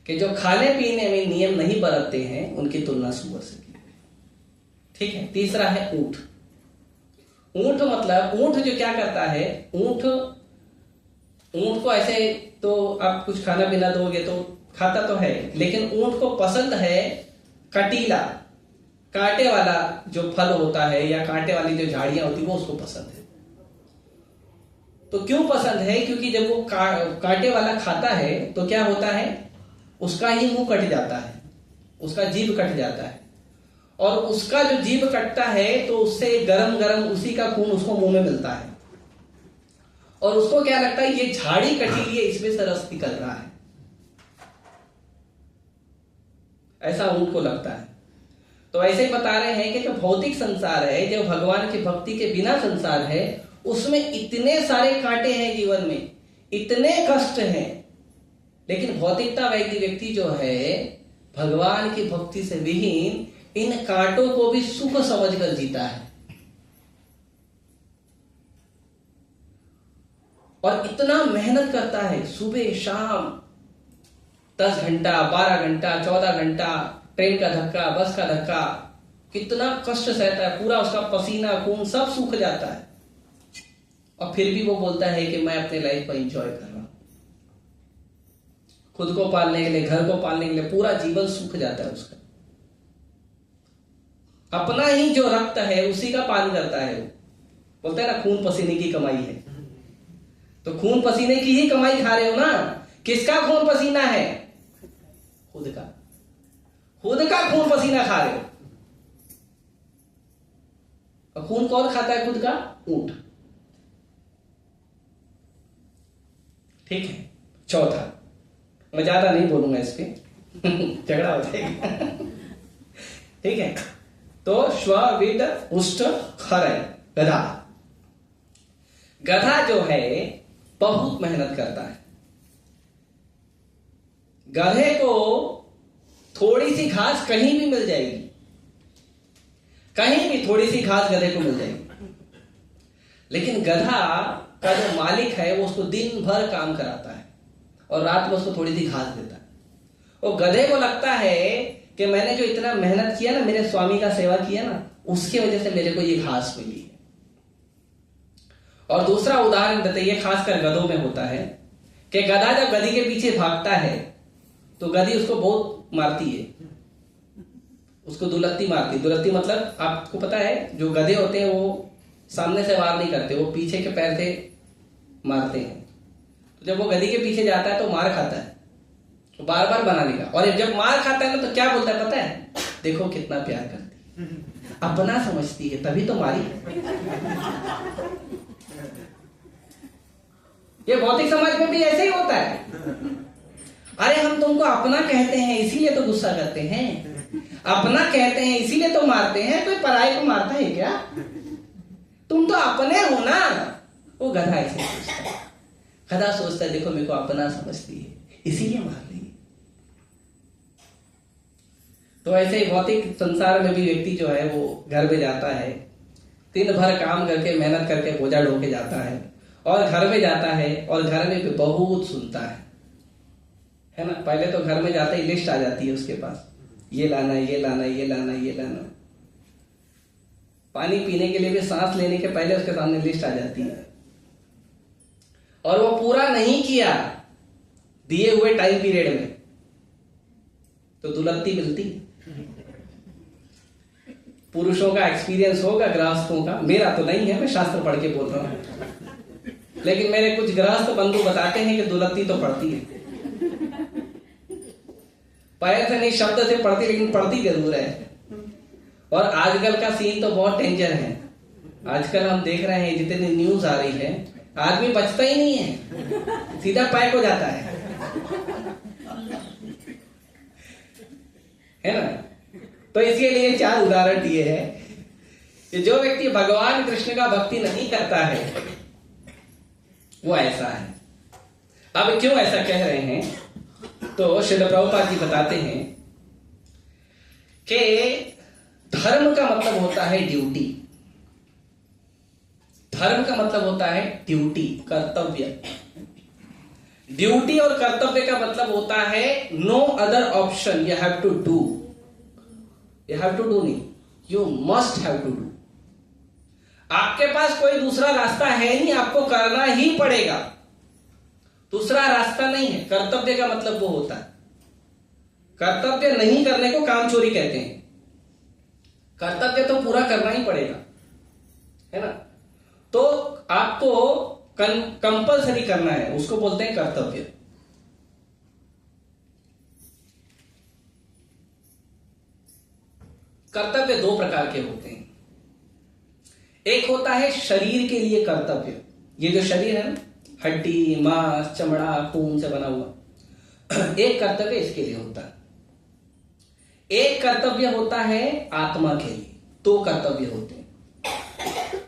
कि जो खाने पीने में नियम नहीं बरतते हैं उनकी तुलना सूअर से की गई। ठीक है। तीसरा है ऊंट। ऊंट मतलब, ऊंट जो क्या करता है, ऊंट को ऐसे तो आप कुछ खाना पीना दोगे तो खाता तो है, लेकिन ऊंट को पसंद है कटीला, कांटे वाला जो फल होता है या कांटे वाली जो झाड़ियां होती है वो उसको पसंद है। तो क्यों पसंद है? क्योंकि जब वो कांटे वाला खाता है तो क्या होता है, उसका ही मुंह कट जाता है, उसका जीभ कट जाता है, और उसका जो जीभ कटता है तो उससे गरम गरम उसी का खून उसको मुंह में मिलता है, और उसको क्या लगता है ये झाड़ी कटी है, इसमें से रस निकल रहा है, ऐसा ऊंट को लगता है। तो ऐसे ही बता रहे हैं कि जो भौतिक संसार है, जो भगवान की भक्ति के बिना संसार है, उसमें इतने सारे कांटे हैं, जीवन में इतने कष्ट हैं, लेकिन भौतिकतावादी व्यक्ति जो है भगवान की भक्ति से विहीन इन कांटों को भी सुख समझकर जीता है, और इतना मेहनत करता है, सुबह शाम 10 घंटा, 12 घंटा, 14 घंटा, ट्रेन का धक्का, बस का धक्का, कितना कष्ट सहता है, पूरा उसका पसीना खून सब सूख जाता है, और फिर भी वो बोलता है कि मैं अपने लाइफ को एंजॉय कर रहा हूं। खुद को पालने के लिए, घर को पालने के लिए पूरा जीवन सूख जाता है उसका, अपना ही जो रक्त है उसी का पान करता है। वो बोलता है ना, खून पसीने की कमाई है, तो खून पसीने की ही कमाई खा रहे हो ना। किसका खून पसीना है? खुद का, खुद का खून पसीना खा रहे हो। और खून कौन खाता है खुद का? ऊंट। ठीक है। चौथा, मैं ज्यादा नहीं बोलूंगा इस पे झगड़ा हो जाएगा ठीक है। तो श्वविद उष्ट खरय, गधा। गधा जो है बहुत मेहनत करता है। गधे को थोड़ी सी घास कहीं भी मिल जाएगी, कहीं भी थोड़ी सी घास गधे को मिल जाएगी, लेकिन गधा का जो मालिक है वो उसको दिन भर काम कराता है और रात में उसको थोड़ी सी घास देता है। और गधे को लगता है कि मैंने जो इतना मेहनत किया ना, मेरे स्वामी का सेवा किया ना, उसकी वजह से मेरे को ये घास मिली है। और दूसरा उदाहरण देते, ये खासकर गधों में होता है कि गधा जब गधी के पीछे भागता है तो गधी उसको बहुत मारती है, उसको दुलत्ती मारती है। दुलत्ती मतलब आपको पता है, जो गधे होते हैं वो सामने से वार नहीं करते, वो पीछे के पैर से मारते हैं। तो जब वो गधी के पीछे जाता है तो मार खाता है, तो बार बार बनाने का। और जब मार खाता है ना तो क्या बोलता है पता है? देखो कितना प्यार करती है, अपना समझती है, तभी तो मारी। ये भौतिक समाज में भी ऐसे ही होता है। अरे हम तुमको अपना कहते हैं इसीलिए तो गुस्सा करते हैं, अपना कहते हैं इसीलिए तो मारते हैं, कोई पराये को मारता है क्या? तुम तो अपने हो ना। वो गधा ऐसे सोचता है, गधा सोचता है देखो मेरे को अपना समझती है इसीलिए मार रही है। तो ऐसे ही भौतिक संसार में भी व्यक्ति जो है वो घर में जाता है, दिन भर काम करके मेहनत करके बोझा ढो के जाता है, और घर में जाता है और घर में भी बहुत सुनता है ना। पहले तो घर में जाते ही लिस्ट आ जाती है उसके पास, ये लाना, ये लाना, ये लाना, ये लाना। पानी पीने के लिए भी सांस लेने के पहले उसके सामने लिस्ट आ जाती है, और वो पूरा नहीं किया दिए हुए टाइम पीरियड में तो दुलत्ती मिलती। पुरुषों का एक्सपीरियंस होगा, गृहस्थों का, मेरा तो नहीं है, मैं शास्त्र पढ़ के बोल रहा हूं, लेकिन मेरे कुछ गृहस्थ बंधु बताते हैं कि दुलत्ती तो पड़ती है, पैर से नहीं शब्द से पड़ती, लेकिन पड़ती जरूर है। और आजकल का सीन तो बहुत डेंजर है। आजकल हम देख रहे हैं जितनी न्यूज आ रही है, आदमी बचता ही नहीं है, सीधा पैक हो जाता है ना। तो इसके लिए 4 उदाहरण दिए हैं कि जो व्यक्ति भगवान कृष्ण का भक्ति नहीं करता है वो ऐसा है। अब क्यों ऐसा कह रहे हैं, तो श्रील प्रभुपाद जी बताते हैं कि धर्म का मतलब होता है ड्यूटी। धर्म का मतलब होता है ड्यूटी, कर्तव्य। ड्यूटी और कर्तव्य का मतलब होता है no other option, you have to do. You have to do नहीं, you must have to do. आपके पास कोई दूसरा रास्ता है नहीं, आपको करना ही पड़ेगा, दूसरा रास्ता नहीं है। कर्तव्य का मतलब वो होता है, कर्तव्य नहीं करने को काम चोरी कहते हैं। कर्तव्य तो पूरा करना ही पड़ेगा, है ना। तो आपको कंपल्सरी करना है, उसको बोलते हैं कर्तव्य। कर्तव्य 2 प्रकार के होते हैं। एक होता है शरीर के लिए कर्तव्य, ये जो शरीर है ना, हड्डी, मांस, चमड़ा, खून से बना हुआ, एक कर्तव्य इसके लिए होता है। एक कर्तव्य होता है आत्मा के लिए। 2 कर्तव्य होते हैं।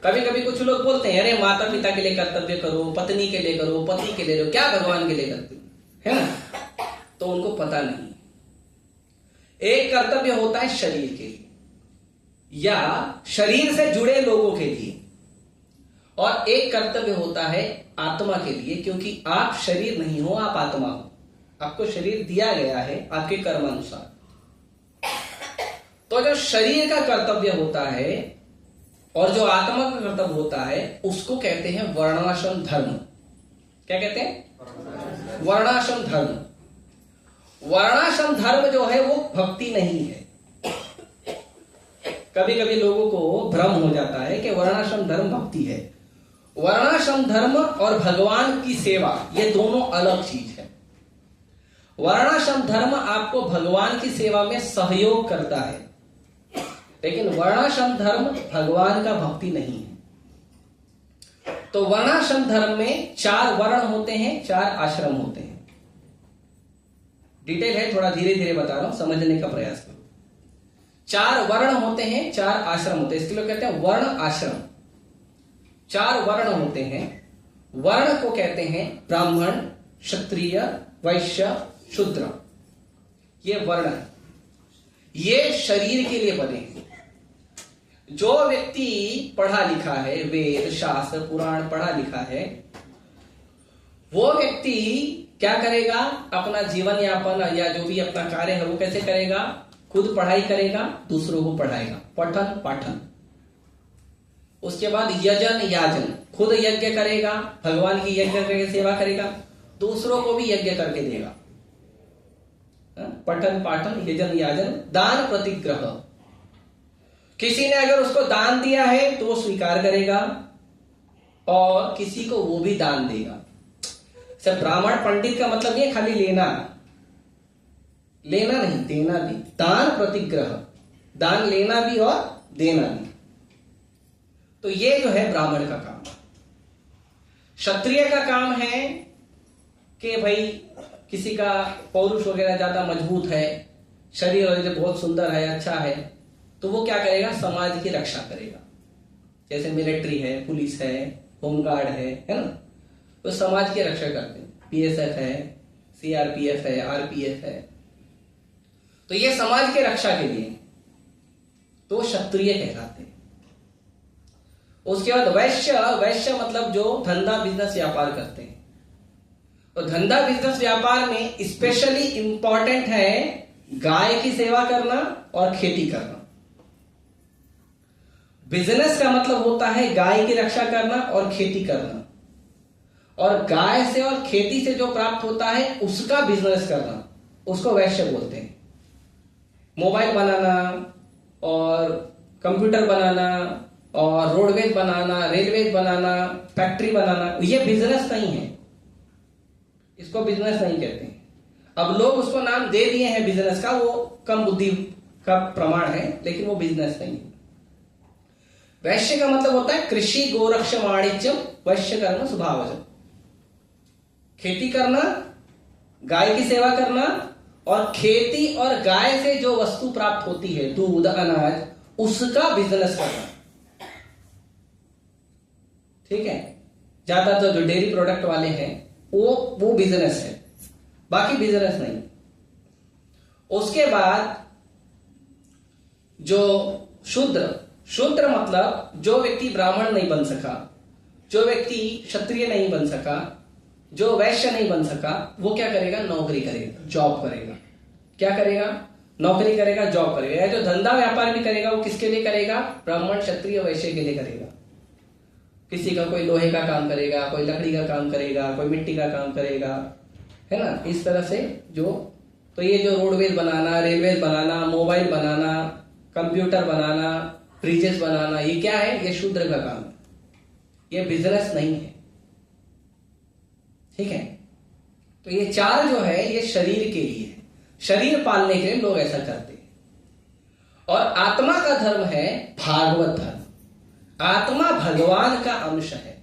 कभी कभी कुछ लोग बोलते हैं, अरे माता पिता के लिए कर्तव्य करो, पत्नी के लिए करो, पति के लिए करो, क्या भगवान के लिए करते हो, है ना। तो उनको पता नहीं। एक कर्तव्य होता है शरीर के लिए या शरीर से जुड़े लोगों के लिए, और एक कर्तव्य होता है आत्मा के लिए, क्योंकि आप शरीर नहीं हो, आप आत्मा हो। आपको शरीर दिया गया है आपके कर्म अनुसार। तो जो शरीर का कर्तव्य होता है और जो आत्मा का कर्तव्य होता है, उसको कहते हैं वर्णाश्रम धर्म। क्या कहते हैं? वर्णाश्रम धर्म। वर्णाश्रम धर्म जो है वो भक्ति नहीं है। कभी कभी लोगों को भ्रम हो जाता है कि वर्णाश्रम धर्म भक्ति है। वर्णाश्रम धर्म और भगवान की सेवा, ये दोनों अलग चीज है। वर्णाश्रम धर्म आपको भगवान की सेवा में सहयोग करता है, लेकिन वर्णाश्रम धर्म भगवान का भक्ति नहीं है। तो वर्णाश्रम धर्म में 4 वर्ण होते हैं, 4 आश्रम होते हैं। डिटेल है, थोड़ा धीरे धीरे बता रहा हूं, समझने का प्रयास करो। 4 वर्ण होते हैं, 4 आश्रम होते हैं, इसके लिए कहते हैं वर्ण आश्रम। 4 वर्ण होते हैं। वर्ण को कहते हैं ब्राह्मण, क्षत्रिय, वैश्य, शूद्र। ये वर्ण है, ये शरीर के लिए बने हैं। जो व्यक्ति पढ़ा लिखा है, वेद शास्त्र पुराण पढ़ा लिखा है, वो व्यक्ति क्या करेगा, अपना जीवन यापन या जो भी अपना कार्य है वो कैसे करेगा, खुद पढ़ाई करेगा, दूसरों को पढ़ाएगा, पठन पाठन। उसके बाद यजन याजन, खुद यज्ञ करेगा, भगवान की यज्ञ करके सेवा करेगा, दूसरों को भी यज्ञ करके देगा। पठन पाठन यजन याजन। दान प्रतिग्रह, किसी ने अगर उसको दान दिया है तो वो स्वीकार करेगा और किसी को वो भी दान देगा। सब ब्राह्मण पंडित का मतलब ये खाली लेना, लेना नहीं, देना भी। दान प्रतिग्रह, दान लेना भी और देना भी। तो ये जो है ब्राह्मण का काम। क्षत्रिय का काम है कि भाई किसी का पौरुष वगैरह ज्यादा मजबूत है, शरीर वगैरह बहुत सुंदर है, अच्छा है, तो वो क्या करेगा, समाज की रक्षा करेगा। जैसे मिलिट्री है, पुलिस है, होमगार्ड है ना, तो समाज की रक्षा करते हैं। पीएसएफ है, सीआरपीएफ है, आरपीएफ है, तो ये समाज के रक्षा के लिए तो क्षत्रिय कहलाते हैं। उसके बाद वैश्य, वैश्य मतलब जो धंधा बिजनेस व्यापार करते हैं। तो धंधा बिजनेस व्यापार में स्पेशली इंपॉर्टेंट है गाय की सेवा करना और खेती करना। बिजनेस का मतलब होता है गाय की रक्षा करना और खेती करना, और गाय से और खेती से जो प्राप्त होता है उसका बिजनेस करना, उसको वैश्य बोलते हैं। मोबाइल बनाना और कंप्यूटर बनाना और रोडवेज बनाना, रेलवेज बनाना, फैक्ट्री बनाना, ये बिजनेस नहीं है, इसको बिजनेस नहीं कहते हैं। अब लोग उसको नाम दे दिए हैं बिजनेस का, वो कम बुद्धि का प्रमाण है, लेकिन वो बिजनेस नहीं है। वैश्य का मतलब होता है कृषि, गोरक्ष, वाणिज्यम, वैश्य कर्म स्वभावजम। खेती करना, गाय की सेवा करना, और खेती और गाय से जो वस्तु प्राप्त होती है, दूध, अनाज, उसका बिजनेस करना। ठीक है, ज्यादातर जो डेयरी प्रोडक्ट वाले हैं वो बिजनेस है, बाकी बिजनेस नहीं। उसके बाद जो शूद्र मतलब जो व्यक्ति ब्राह्मण नहीं बन सका, जो व्यक्ति क्षत्रिय नहीं बन सका, जो वैश्य नहीं बन सका, वो क्या करेगा? नौकरी करेगा, जॉब करेगा। क्या करेगा? नौकरी करेगा, जॉब करेगा। या जो धंधा व्यापार भी करेगा, वो किसके लिए करेगा? ब्राह्मण, क्षत्रिय, वैश्य के लिए करेगा। किसी का कोई लोहे का काम करेगा, कोई लकड़ी का काम करेगा, कोई मिट्टी का काम करेगा, है ना। इस तरह से तो ये जो रोडवेज बनाना, रेलवेज बनाना, मोबाइल बनाना, कंप्यूटर बनाना, फ्रिजेस बनाना, ये क्या है? ये शूद्र का काम है, ये बिजनेस नहीं है। ठीक है, तो ये चार जो है ये शरीर के लिए है, शरीर पालने के लिए लोग ऐसा करते हैं। और आत्मा का धर्म है भागवत धर्म। आत्मा भगवान का अंश है।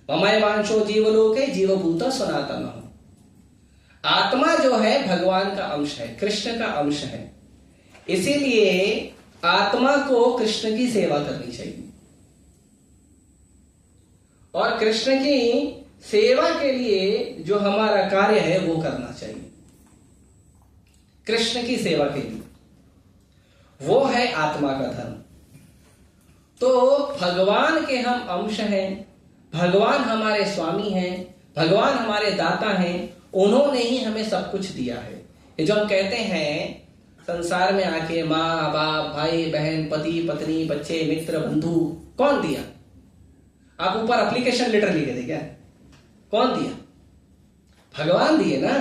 ममैवांशो जीवलोके जीवभूत सनातन। आत्मा जो है भगवान का अंश है, कृष्ण का अंश है। इसीलिए आत्मा को कृष्ण की सेवा करनी चाहिए, और कृष्ण की सेवा के लिए जो हमारा कार्य है वो करना चाहिए। कृष्ण की सेवा के लिए वो है आत्मा का धर्म। तो भगवान के हम अंश हैं, भगवान हमारे स्वामी हैं, भगवान हमारे दाता हैं, उन्होंने ही हमें सब कुछ दिया है। ये जो हम कहते हैं संसार में आके माँ बाप, भाई बहन, पति पत्नी, बच्चे, मित्र, बंधु, कौन दिया? आप ऊपर एप्लीकेशन लेटर लिखे थे क्या? कौन दिया? भगवान दिए ना।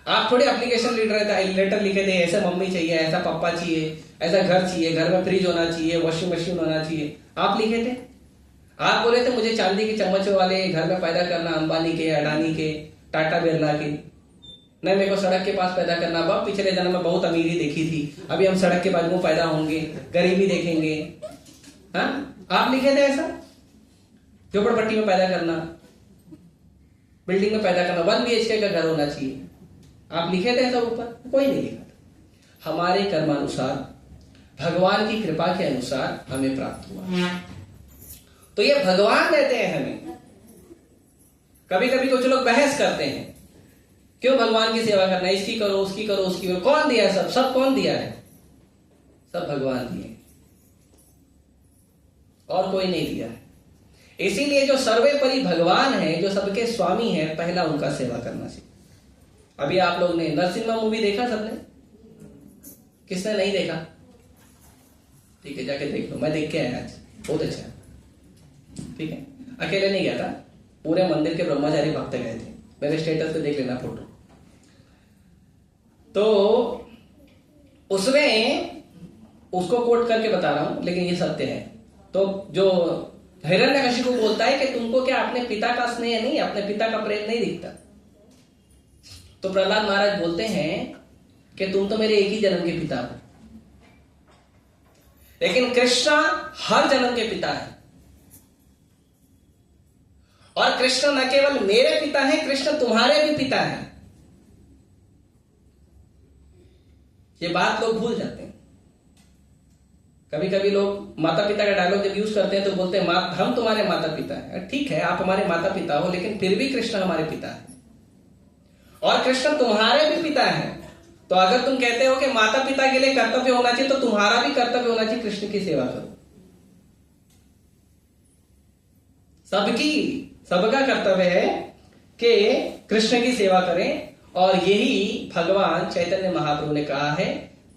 आप थोड़े एप्लीकेशन लेटर लिखे थे, ऐसा मम्मी चाहिए, ऐसा पापा चाहिए, ऐसा घर चाहिए, घर में फ्रिज होना चाहिए, वॉशिंग मशीन होना चाहिए, आप लिखे थे? आप बोले थे मुझे चांदी के चम्मच वाले घर में पैदा करना, अंबानी के, अडानी के, टाटा बिरला के। नहीं, मेरे को सड़क के पास पैदा करना। बाप पिछले जन्म में बहुत अमीरी देखी थी, अभी हम सड़क के बाजू में पैदा होंगे, गरीबी देखेंगे। हाँ, आप लिखे थे ऐसा? झोपड़पट्टी में पैदा करना, बिल्डिंग में पैदा करना, 1 BHK का घर होना चाहिए, आप लिखे थे ऐसा ऊपर? कोई नहीं लिखा था। हमारे कर्मानुसार, भगवान की कृपा के अनुसार हमें प्राप्त हुआ। तो ये भगवान देते हैं हमें। कभी कभी कुछ लोग बहस करते हैं, क्यों भगवान की सेवा करना है, इसकी करो, उसकी करो, उसकी करो। कौन दिया? सब कौन दिया है? सब भगवान दिए, और कोई नहीं दिया है। इसीलिए जो सर्वेपरि भगवान है, जो सबके स्वामी है, पहला उनका सेवा करना चाहिए। अभी आप लोग ने नरसिम्हा मूवी देखा सबने? किसने नहीं देखा? ठीक है, जाके देख लो। मैं देख के आया आज, बहुत अच्छा है। ठीक है, अकेले नहीं गया था, पूरे मंदिर के ब्रह्मचारी भक्त गए थे। मेरे स्टेटस पे देख लेना फोटो। तो उसमें उसको कोट करके बता रहा हूं, लेकिन ये सत्य है। तो जो हिरण्यकशिपु बोलता है कि तुमको क्या अपने पिता का स्नेह नहीं, अपने पिता का प्रेम नहीं दिखता? तो प्रहलाद महाराज बोलते हैं कि तुम तो मेरे एक ही जन्म के पिता हो, लेकिन कृष्ण हर जन्म के पिता है। और कृष्ण न केवल मेरे पिता हैं, कृष्ण तुम्हारे भी पिता हैं। ये बात लोग भूल जाते हैं। कभी कभी लोग माता पिता का डायलॉग जब यूज करते हैं तो बोलते हैं हम तुम्हारे माता पिता हैं। ठीक है, आप हमारे माता पिता हो, लेकिन फिर भी कृष्ण हमारे पिता है, और कृष्ण तुम्हारे भी पिता हैं। तो अगर तुम कहते हो कि माता पिता के लिए कर्तव्य होना चाहिए, तो तुम्हारा भी कर्तव्य होना चाहिए, कृष्ण की सेवा करो। सबका कर्तव्य है कि कृष्ण की सेवा करें। और यही भगवान चैतन्य महाप्रभु ने कहा है,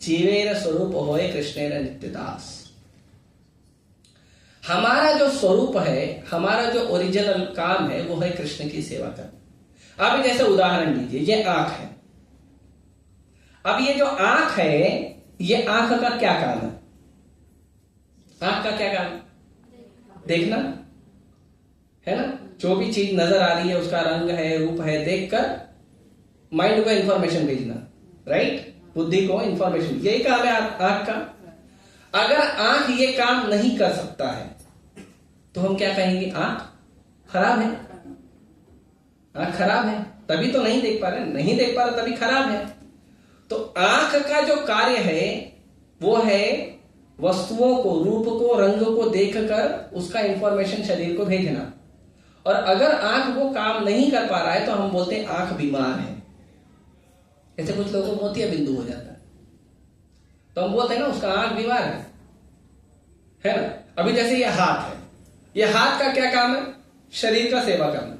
जीवेर स्वरूप होए कृष्णेर नित्यदास। हमारा जो स्वरूप है, हमारा जो ओरिजिनल काम है, वो है कृष्ण की सेवा करना। अब जैसे उदाहरण लीजिए, ये आंख है। अब ये जो आंख है, ये आंख का क्या काम है? आंख का क्या काम? देखना है ना। जो भी चीज नजर आ रही है, उसका रंग है, रूप है, देखकर माइंड को इंफॉर्मेशन भेजना, राइट, बुद्धि को इंफॉर्मेशन, यही काम है आंख का। अगर आंख ये काम नहीं कर सकता है तो हम क्या कहेंगे? आंख खराब है। आंख खराब है तभी तो नहीं देख पा रहे, नहीं देख पा रहे तभी खराब है। तो आंख का जो कार्य है वो है वस्तुओं को, रूप को, रंग को देखकर उसका इंफॉर्मेशन शरीर को भेजना। और अगर आंख वो काम नहीं कर पा रहा है तो हम बोलते हैं आंख बीमार है। ऐसे कुछ लोगों को मोतिया बिंदु हो जाता है तो हम बोलते हैं ना उसका आंख बीमार है ना। अभी जैसे ये हाथ है, ये हाथ का क्या काम है? शरीर का सेवा करना।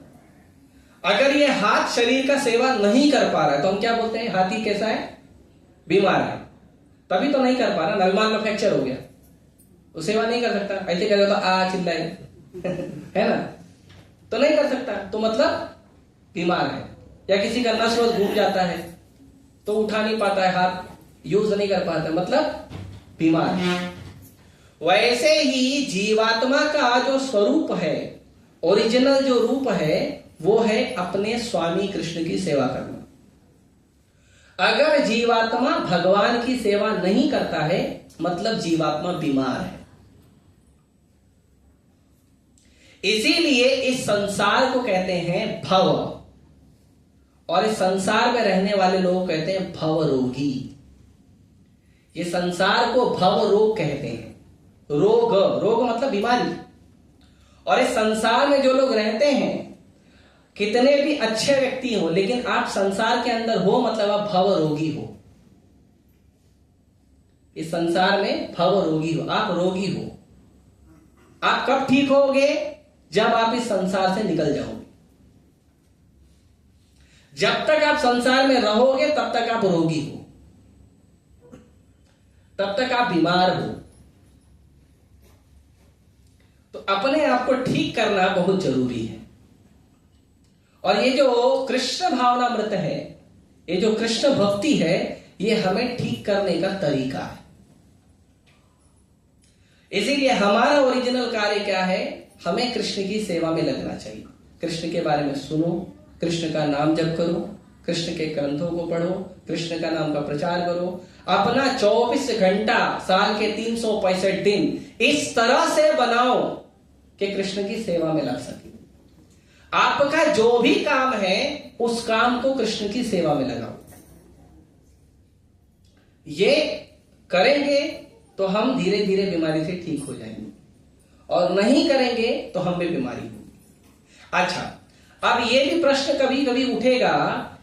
अगर ये हाथ शरीर का सेवा नहीं कर पा रहा है तो हम क्या बोलते हैं? हाथी कैसा है? बीमार है। तभी तो नहीं कर पा रहा, नगमान में फ्रैक्चर हो गया, वो सेवा नहीं कर सकता। ऐसे कह तो आ चिल्लाए है ना, तो नहीं कर सकता, तो मतलब बीमार है। या किसी का नस वस घूम जाता है तो उठा नहीं पाता है, हाथ यूज नहीं कर पाता, मतलब बीमार है। वैसे ही जीवात्मा का जो स्वरूप है, ओरिजिनल जो रूप है, वो है अपने स्वामी कृष्ण की सेवा करना। अगर जीवात्मा भगवान की सेवा नहीं करता है मतलब जीवात्मा बीमार है। इसीलिए इस संसार को कहते हैं भव, और इस संसार में रहने वाले लोग कहते हैं भव रोगी। ये संसार को भव रोग कहते हैं। रोग, रोग मतलब बीमारी। और इस संसार में जो लोग रहते हैं, कितने भी अच्छे व्यक्ति हो, लेकिन आप संसार के अंदर हो मतलब आप भव रोगी हो। इस संसार में भव रोगी हो, आप रोगी हो। आप कब ठीक होगे? जब आप इस संसार से निकल जाओगे। जब तक आप संसार में रहोगे तब तक आप रोगी हो, तब तक आप बीमार हो। तो अपने आप को ठीक करना बहुत जरूरी है। और ये जो कृष्ण भावनामृत है, ये जो कृष्ण भक्ति है, ये हमें ठीक करने का तरीका है। इसीलिए हमारा ओरिजिनल कार्य क्या है? हमें कृष्ण की सेवा में लगना चाहिए। कृष्ण के बारे में सुनो, कृष्ण का नाम जप करो, कृष्ण के ग्रंथों को पढ़ो, कृष्ण का नाम का प्रचार करो। अपना 24 घंटा साल के 365 दिन इस तरह से बनाओ कि कृष्ण की सेवा में लग सके। आपका जो भी काम है उस काम को कृष्ण की सेवा में लगाओ। ये करेंगे तो हम धीरे धीरे बीमारी से ठीक हो जाएंगे, और नहीं करेंगे तो हम में बीमारी होगी। अच्छा, अब ये भी प्रश्न कभी कभी उठेगा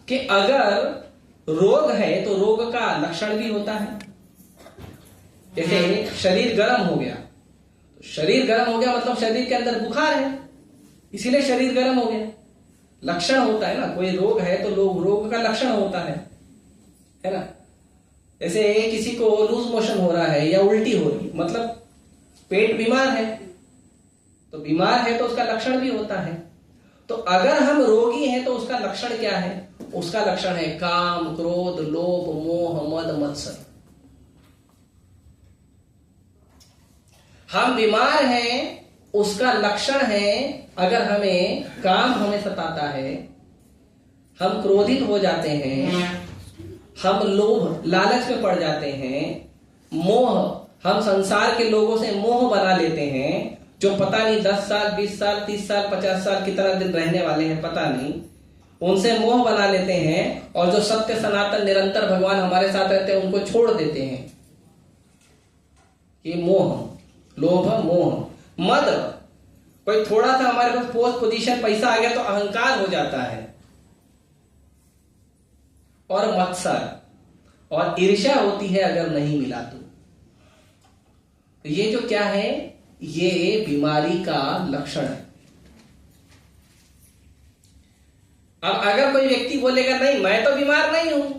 कि अगर रोग है तो रोग का लक्षण भी होता है। जैसे शरीर गर्म हो गया, तो शरीर गर्म हो गया मतलब शरीर के अंदर बुखार है, इसीलिए शरीर गर्म हो गया। लक्षण होता है ना, कोई रोग है तो रोग का लक्षण होता है ना। जैसे किसी को लूज मोशन हो रहा है या उल्टी हो रही, मतलब पेट बीमार है, तो बीमार है तो उसका लक्षण भी होता है। तो अगर हम रोगी हैं तो उसका लक्षण क्या है? उसका लक्षण है काम, क्रोध, लोभ, मोह, मद, मत्सर। हम बीमार हैं, उसका लक्षण है अगर हमें काम हमें सताता है, हम क्रोधित हो जाते हैं, हम लोभ लालच में पड़ जाते हैं, मोह, हम संसार के लोगों से मोह बना लेते हैं, जो पता नहीं 10 साल 20 साल 30 साल 50 साल कितना दिन रहने वाले हैं पता नहीं, उनसे मोह बना लेते हैं। और जो सत्य सनातन निरंतर भगवान हमारे साथ रहते हैं उनको छोड़ देते हैं। ये मोह, लोभ, मोह, मद, कोई थोड़ा सा हमारे पास पोस्ट पोजीशन पैसा आ गया तो अहंकार हो जाता है, और मत्सर और ईर्ष्या होती है अगर नहीं मिला तो। ये जो क्या है, ये बीमारी का लक्षण है। अब अगर कोई व्यक्ति बोलेगा नहीं मैं तो बीमार नहीं हूं,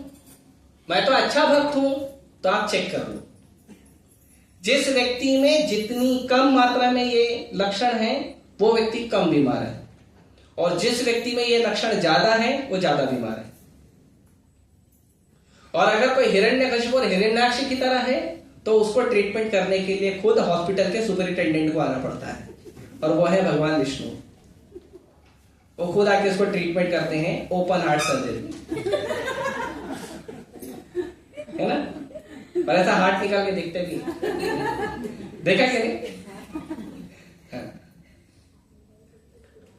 मैं तो अच्छा भक्त हूं, तो आप चेक कर लो। जिस व्यक्ति में जितनी कम मात्रा में ये लक्षण है वो व्यक्ति कम बीमार है, और जिस व्यक्ति में ये लक्षण ज्यादा है वो ज्यादा बीमार है। और अगर कोई हिरण्यकशिपु और हिरण्याक्ष की तरह है तो उसको ट्रीटमेंट करने के लिए खुद हॉस्पिटल के सुपरिटेंडेंट को आना पड़ता है, और वो है भगवान विष्णु। वो खुद आके उसको ट्रीटमेंट करते हैं, ओपन हार्ट सर्जरी, है ना। पर ऐसा हार्ट निकाल के देखते भी, देखा क्या नहीं? हाँ।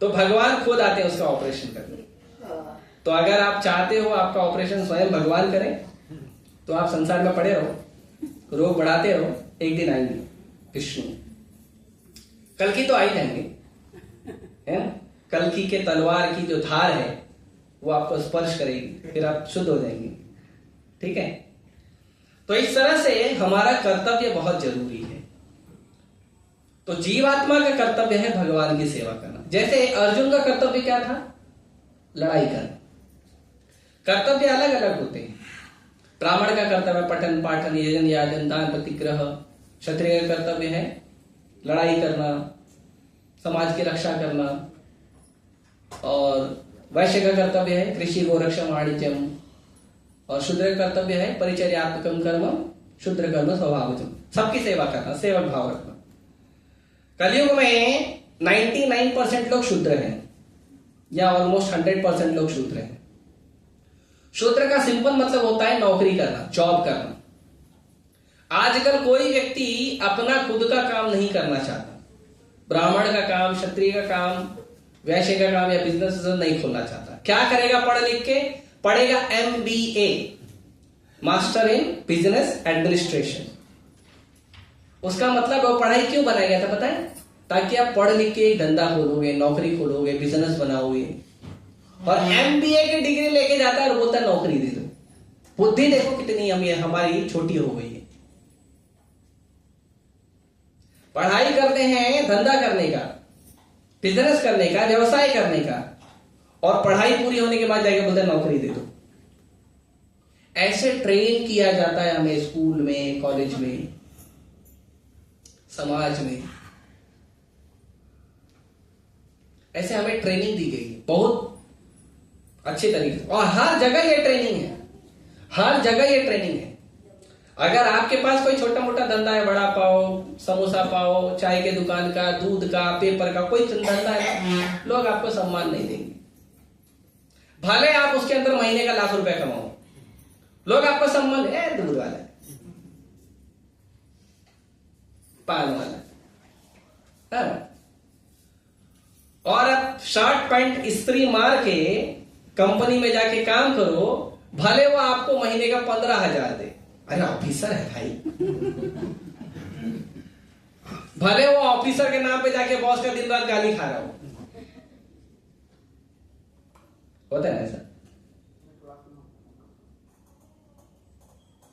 तो भगवान खुद आते हैं उसका ऑपरेशन करने। तो अगर आप चाहते हो आपका ऑपरेशन स्वयं भगवान करें, तो आप संसार में पड़े रहो, रोग बढ़ाते रहो, एक दिन आएंगे विष्णु। कल्कि तो आ ही जाएंगे, है ना। कल्कि के तलवार की जो धार है वो आपको स्पर्श करेगी, फिर आप शुद्ध हो जाएंगे, ठीक है। तो इस तरह से हमारा कर्तव्य बहुत जरूरी है। तो जीवात्मा का कर्तव्य है भगवान की सेवा करना। जैसे अर्जुन का कर्तव्य क्या था? लड़ाई करना। कर्तव्य अलग अलग होते हैं। ब्राह्मण का कर्तव्य पठन पाठन यजन याजन दान प्रतिग्रह। क्षत्रिय का कर्तव्य है लड़ाई करना, समाज की रक्षा करना। और वैश्य का कर्तव्य है कृषि गोरक्षम वाणिज्यम। और शूद्र का कर्तव्य है परिचर्यात्मकम कर्म शूद्र कर्म स्वभावजम। सबकी सेवा करना, सेवक भाव रखना। कलयुग में 99% लोग शूद्र हैं, या ऑलमोस्ट 100% लोग शूद्र हैं। शूद्र का सिंपल मतलब होता है नौकरी करना, जॉब करना। आजकल कोई व्यक्ति अपना खुद का काम नहीं करना चाहता। ब्राह्मण का काम, क्षत्रिय का काम, वैश्य का काम या बिजनेस नहीं खोलना चाहता। क्या करेगा? पढ़ लिख के पढ़ेगा MBA, master in business administration. उसका मतलब वो पढ़ाई क्यों बनाया गया था पता है? ताकि आप पढ़ लिख के एक धंधा खोलोगे, नौकरी खोलोगे, बिजनेस बनाओगे। और MBA की डिग्री लेके जाता है और बोलता है नौकरी दे दो। बुद्धि देखो कितनी हमारी छोटी हो गई है। पढ़ाई करते हैं धंधा करने का, बिजनेस करने का, व्यवसाय करने का, और पढ़ाई पूरी होने के बाद जाके बोलते हैं नौकरी दे दो। ऐसे ट्रेन किया जाता है हमें स्कूल में, कॉलेज में, समाज में। ऐसे हमें ट्रेनिंग दी गई है बहुत अच्छे तरीके से, और हर जगह ये ट्रेनिंग है, हर जगह ये ट्रेनिंग है। अगर आपके पास कोई छोटा मोटा धंधा है, बड़ा पाव, समोसा पाव, चाय के दुकान का, दूध का, पेपर का, कोई धंधा है, लोग आपको सम्मान नहीं देंगे। भले आप उसके अंदर महीने का लाख रुपए कमाओ, लोग आपको सम्मान, दूध वाला, पान वाला। हाँ। और आप शर्ट पैंट इस्त्री मार के कंपनी में जाके काम करो, भले वो आपको महीने का 15,000 दे। अरे ऑफिसर है भाई। भले वो ऑफिसर के नाम पे जाके बॉस का दिन रात गाली खा रहा हो। होता है ऐसा।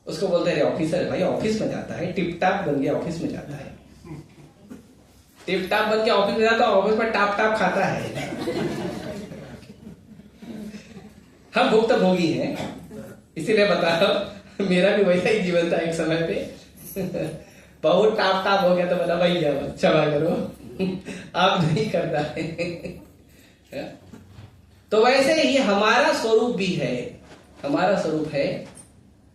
उसको बोलते हैं ऑफिसर है भाई, ऑफिस में जाता है, टिप टाप बन गया, ऑफिस में जाता है, टिप टाप बन के ऑफिस में जाता है, ऑफिस में टाप टाप खाता है। हम भुक्तभोगी हैं, इसीलिए बता रहा हूं। मेरा भी वैसा ही जीवन था एक समय पे। बहुत टाप टाप हो गया तो बोला भैया क्षमा करो, आप नहीं करता है। तो वैसे ही हमारा स्वरूप भी है, हमारा स्वरूप है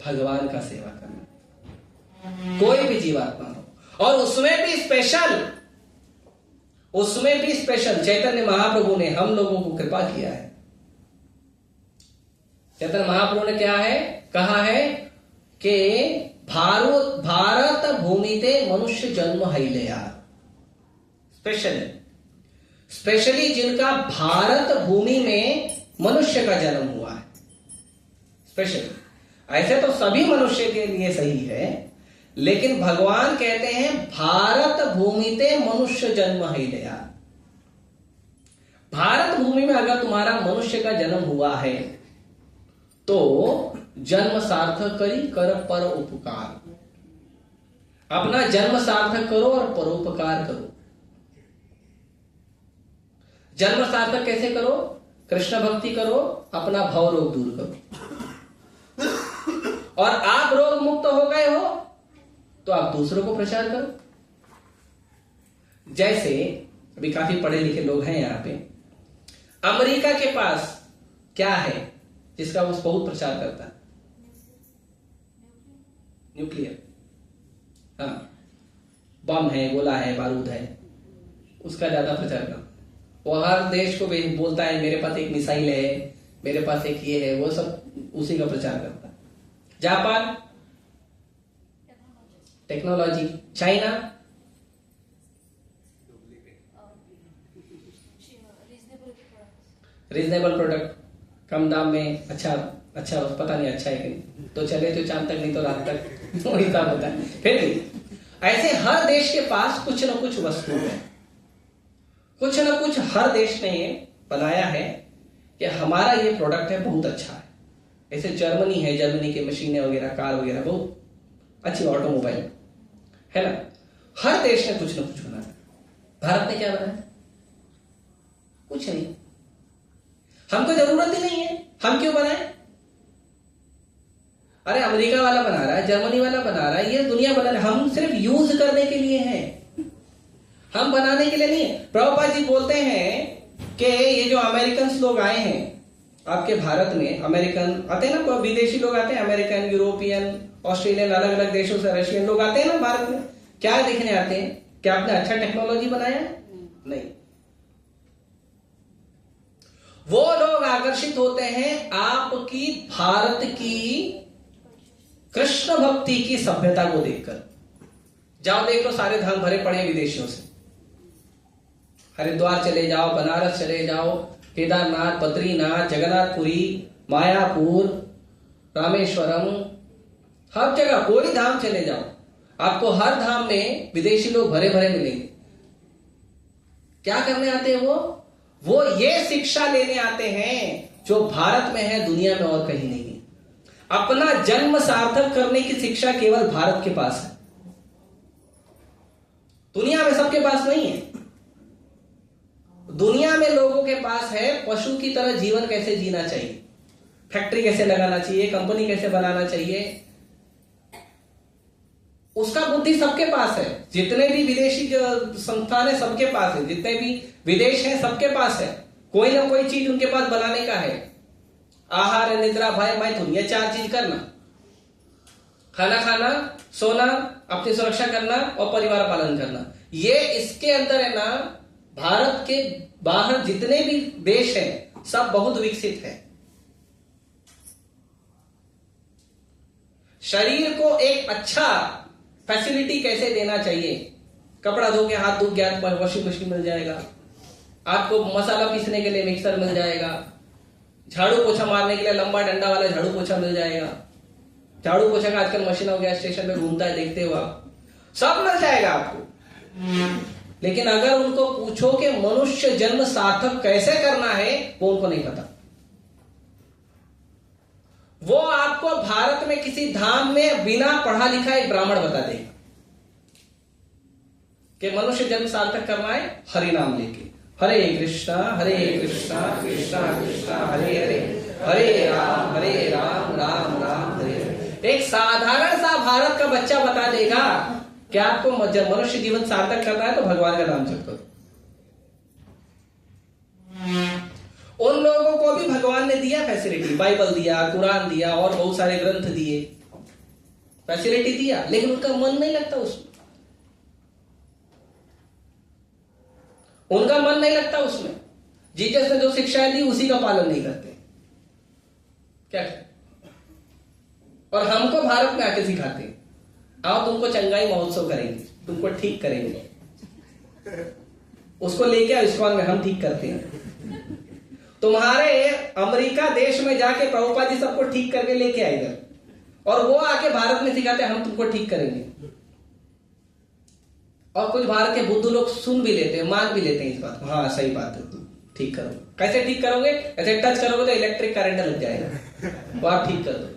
भगवान का सेवा करना। कोई भी जीवात्मा हो, और उसमें भी स्पेशल चैतन्य महाप्रभु ने हम लोगों को कृपा किया है। चैतन्य महाप्रभु ने क्या है कहा है कि भारत भूमिते मनुष्य जन्म हैलया। स्पेशली जिनका भारत भूमि में मनुष्य का जन्म हुआ है, स्पेशली। ऐसे तो सभी मनुष्य के लिए सही है, लेकिन भगवान कहते हैं भारत भूमिते मनुष्य जन्म हैलया। भारत भूमि में अगर तुम्हारा मनुष्य का जन्म हुआ है तो जन्म सार्थक करी कर पर उपकार। अपना जन्म सार्थक करो और परोपकार करो। जन्म सार्थक कैसे करो? कृष्ण भक्ति करो, अपना भव रोग दूर करो। और आप रोग मुक्त हो गए हो तो आप दूसरों को प्रचार करो। जैसे अभी काफी पढ़े लिखे लोग हैं यहां पे, अमेरिका के पास क्या है जिसका वो बहुत प्रचार करता है? न्यूक्लियर। हाँ, बम है, गोला है, बारूद है, उसका ज्यादा प्रचार करता है। वो हर देश को बोलता है मेरे पास एक मिसाइल है, मेरे पास एक ये है, वो सब उसी का प्रचार करता है। Japan technology, China reasonable product, कम दाम में, अच्छा पता नहीं अच्छा है कि नहीं, तो चले तो चांद तक, नहीं तो रात तक, वो हिसाब होता है। फिर भी ऐसे हर देश के पास कुछ ना कुछ वस्तु है, कुछ ना कुछ हर देश ने बनाया है कि हमारा ये प्रोडक्ट है, बहुत अच्छा है। ऐसे जर्मनी है, जर्मनी की मशीनें वगैरह, कार वगैरह बहुत अच्छी, ऑटोमोबाइल है ना। हर देश ने कुछ ना कुछ बनाया। भारत ने क्या बनाया? कुछ नहीं। हमको जरूरत ही नहीं है, हम क्यों बनाए? अरे अमेरिका वाला बना रहा है, जर्मनी वाला बना रहा है, ये दुनिया बना रहा है, हम सिर्फ यूज करने के लिए हैं, हम बनाने के लिए नहीं है। प्रभुपाद जी बोलते हैं कि ये जो अमेरिकन लोग आए हैं आपके भारत में, अमेरिकन आते हैं ना, विदेशी लोग आते हैं, अमेरिकन, यूरोपियन, ऑस्ट्रेलियन, अलग अलग देशों से रशियन लोग आते हैं ना भारत में, क्या देखने आते हैं? क्या आपने अच्छा टेक्नोलॉजी बनाया है? नहीं। वो लोग आकर्षित होते हैं आपकी भारत की कृष्ण भक्ति की सभ्यता को देखकर। जाओ देख लो, सारे धाम भरे पड़े विदेशियों से। हरिद्वार चले जाओ, बनारस चले जाओ, केदारनाथ, बद्रीनाथ, जगन्नाथपुरी, मायापुर, रामेश्वरम, हर जगह कोई धाम चले जाओ, आपको हर धाम में विदेशी लोग भरे भरे मिलेंगे। क्या करने आते हैं वो ये शिक्षा लेने आते हैं जो भारत में है, दुनिया में और कहीं नहीं है। अपना जन्म सार्थक करने की शिक्षा केवल भारत के पास है, दुनिया में सबके पास नहीं है। दुनिया में लोगों के पास है पशु की तरह जीवन कैसे जीना चाहिए, फैक्ट्री कैसे लगाना चाहिए, कंपनी कैसे बनाना चाहिए, उसका बुद्धि सबके पास है। जितने भी विदेशी संस्थान है सबके पास है, जितने भी विदेश हैं सबके पास है, कोई ना कोई चीज उनके पास बनाने का है। आहार, निद्रा, भय, मैथुन, ये 4 चीज करना, खाना खाना, सोना, अपनी सुरक्षा करना और परिवार पालन करना, ये इसके अंदर है ना। भारत के बाहर जितने भी देश हैं सब बहुत विकसित है। शरीर को एक अच्छा फैसिलिटी कैसे देना चाहिए, कपड़ा धो के हाथ धो गया, वॉशिंग मशीन मिल जाएगा, आपको मसाला पीसने के लिए मिक्सर मिल जाएगा, झाड़ू पोछा मारने के लिए लंबा डंडा वाला झाड़ू पोछा मिल जाएगा। झाड़ू पोछा का आजकल मशीन हो गया, स्टेशन पे घूमता है, देखते हो आप, सब मिल जाएगा आपको। लेकिन अगर उनको पूछो कि मनुष्य जन्म सार्थक कैसे करना है, वो उनको नहीं पता। वो आपको भारत में किसी धाम में बिना पढ़ा लिखा एक ब्राह्मण बता देगा कि मनुष्य जन्म सार्थक करना है हरि नाम लेके, हरे कृष्णा कृष्णा कृष्णा हरे हरे, हरे राम राम राम हरे हरे। एक साधारण सा भारत का बच्चा बता देगा कि आपको मनुष्य जीवन सार्थक करना है तो भगवान का नाम जप करो। उन लोगों को भी भगवान ने दिया फैसिलिटी, बाइबल दिया, कुरान दिया और बहुत सारे ग्रंथ दिए, फैसिलिटी दिया, लेकिन उनका मन नहीं लगता उसमें, उनका मन नहीं लगता उसमें। जीसस ने जो शिक्षाएं दी उसी का पालन नहीं करते। क्या करें? और हमको भारत में आके सिखाते हैं, आओ तुमको चंगाई महोत्सव करेंगे, तुमको ठीक करेंगे, उसको लेके आओ इस्कॉन में, हम ठीक करते हैं। तुम्हारे अमेरिका देश में जाके प्रभुपाद जी सबको ठीक करके लेके आए इधर, और वो आके भारत में सिखाते हम तुमको ठीक करेंगे। और कुछ भारत के बुद्धू लोग सुन भी लेते हैं, मान भी लेते हैं इस बात को, हाँ सही बात है, तुम ठीक करो। कैसे ठीक करोगे? ऐसे टच करोगे तो इलेक्ट्रिक करंट लग जाएगा, वो आप ठीक कर दो।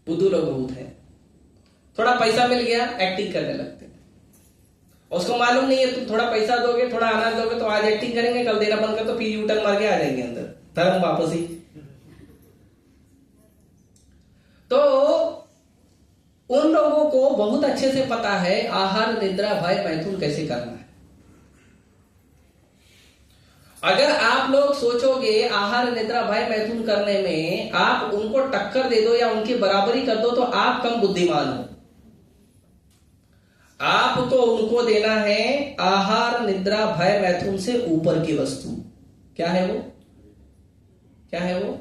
बुद्धू लोग बहुत है, थोड़ा पैसा मिल गया एक्टिंग करने लगते हैं। उसको मालूम नहीं है तुम थोड़ा पैसा दोगे, थोड़ा अनाज दोगे तो आज एक्टिंग करेंगे, कल देना बंद कर तो फिर यूटर्न मार के आ जाएंगे अंदर, धर्म वापस ही। तो उन लोगों को बहुत अच्छे से पता है आहार, निद्रा, भय, मैथुन कैसे करना है। अगर आप लोग सोचोगे आहार, निद्रा, भय, मैथुन करने में आप उनको टक्कर दे दो या उनकी बराबरी कर दो तो आप कम बुद्धिमान हो। आपको उनको देना है आहार निद्रा भय मैथुन से ऊपर की वस्तु। क्या है वो? क्या है वो?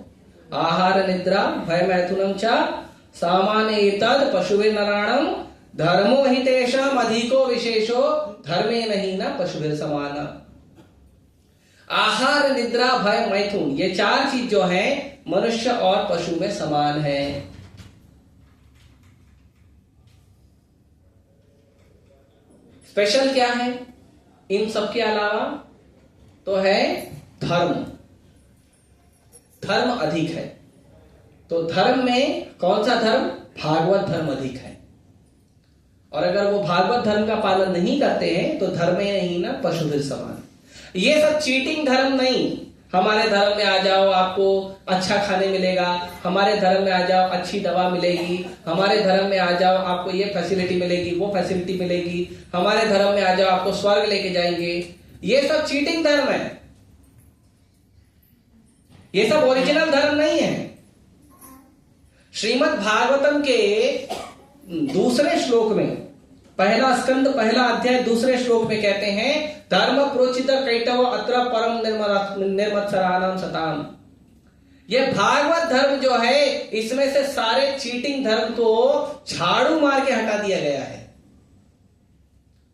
आहार निद्रा भय मैथुनम च सामान्य एतद पशुभिर नराणम धर्मो हि तेषाम अधिको विशेषो धर्मे नहीं ना पशुभिर समान। आहार निद्रा भय मैथुन ये चार चीज जो है मनुष्य और पशु में समान है। स्पेशल क्या है इन सब के अलावा? तो है धर्म। धर्म अधिक है। तो धर्म में कौन सा धर्म? भागवत धर्म अधिक है। और अगर वो भागवत धर्म का पालन नहीं करते हैं तो धर्म में नहीं ना पशुभिर समान। ये सब चीटिंग धर्म नहीं। हमारे धर्म में आ जाओ आपको अच्छा खाने मिलेगा, हमारे धर्म में आ जाओ अच्छी दवा मिलेगी, हमारे धर्म में आ जाओ आपको ये फैसिलिटी मिलेगी, वो फैसिलिटी मिलेगी, हमारे धर्म में आ जाओ आपको स्वर्ग लेके जाएंगे। ये सब चीटिंग धर्म है। ये सब ओरिजिनल धर्म नहीं है। श्रीमद् भागवतम के दूसरे श्लोक में, पहला स्कंद पहला अध्याय दूसरे श्लोक में कहते हैं धर्म प्रोचित कैटव अत्र परम निर्मत्सराणाम सताम। ये भागवत धर्म जो है इसमें से सारे चीटिंग धर्म को झाड़ू मार के हटा दिया गया है।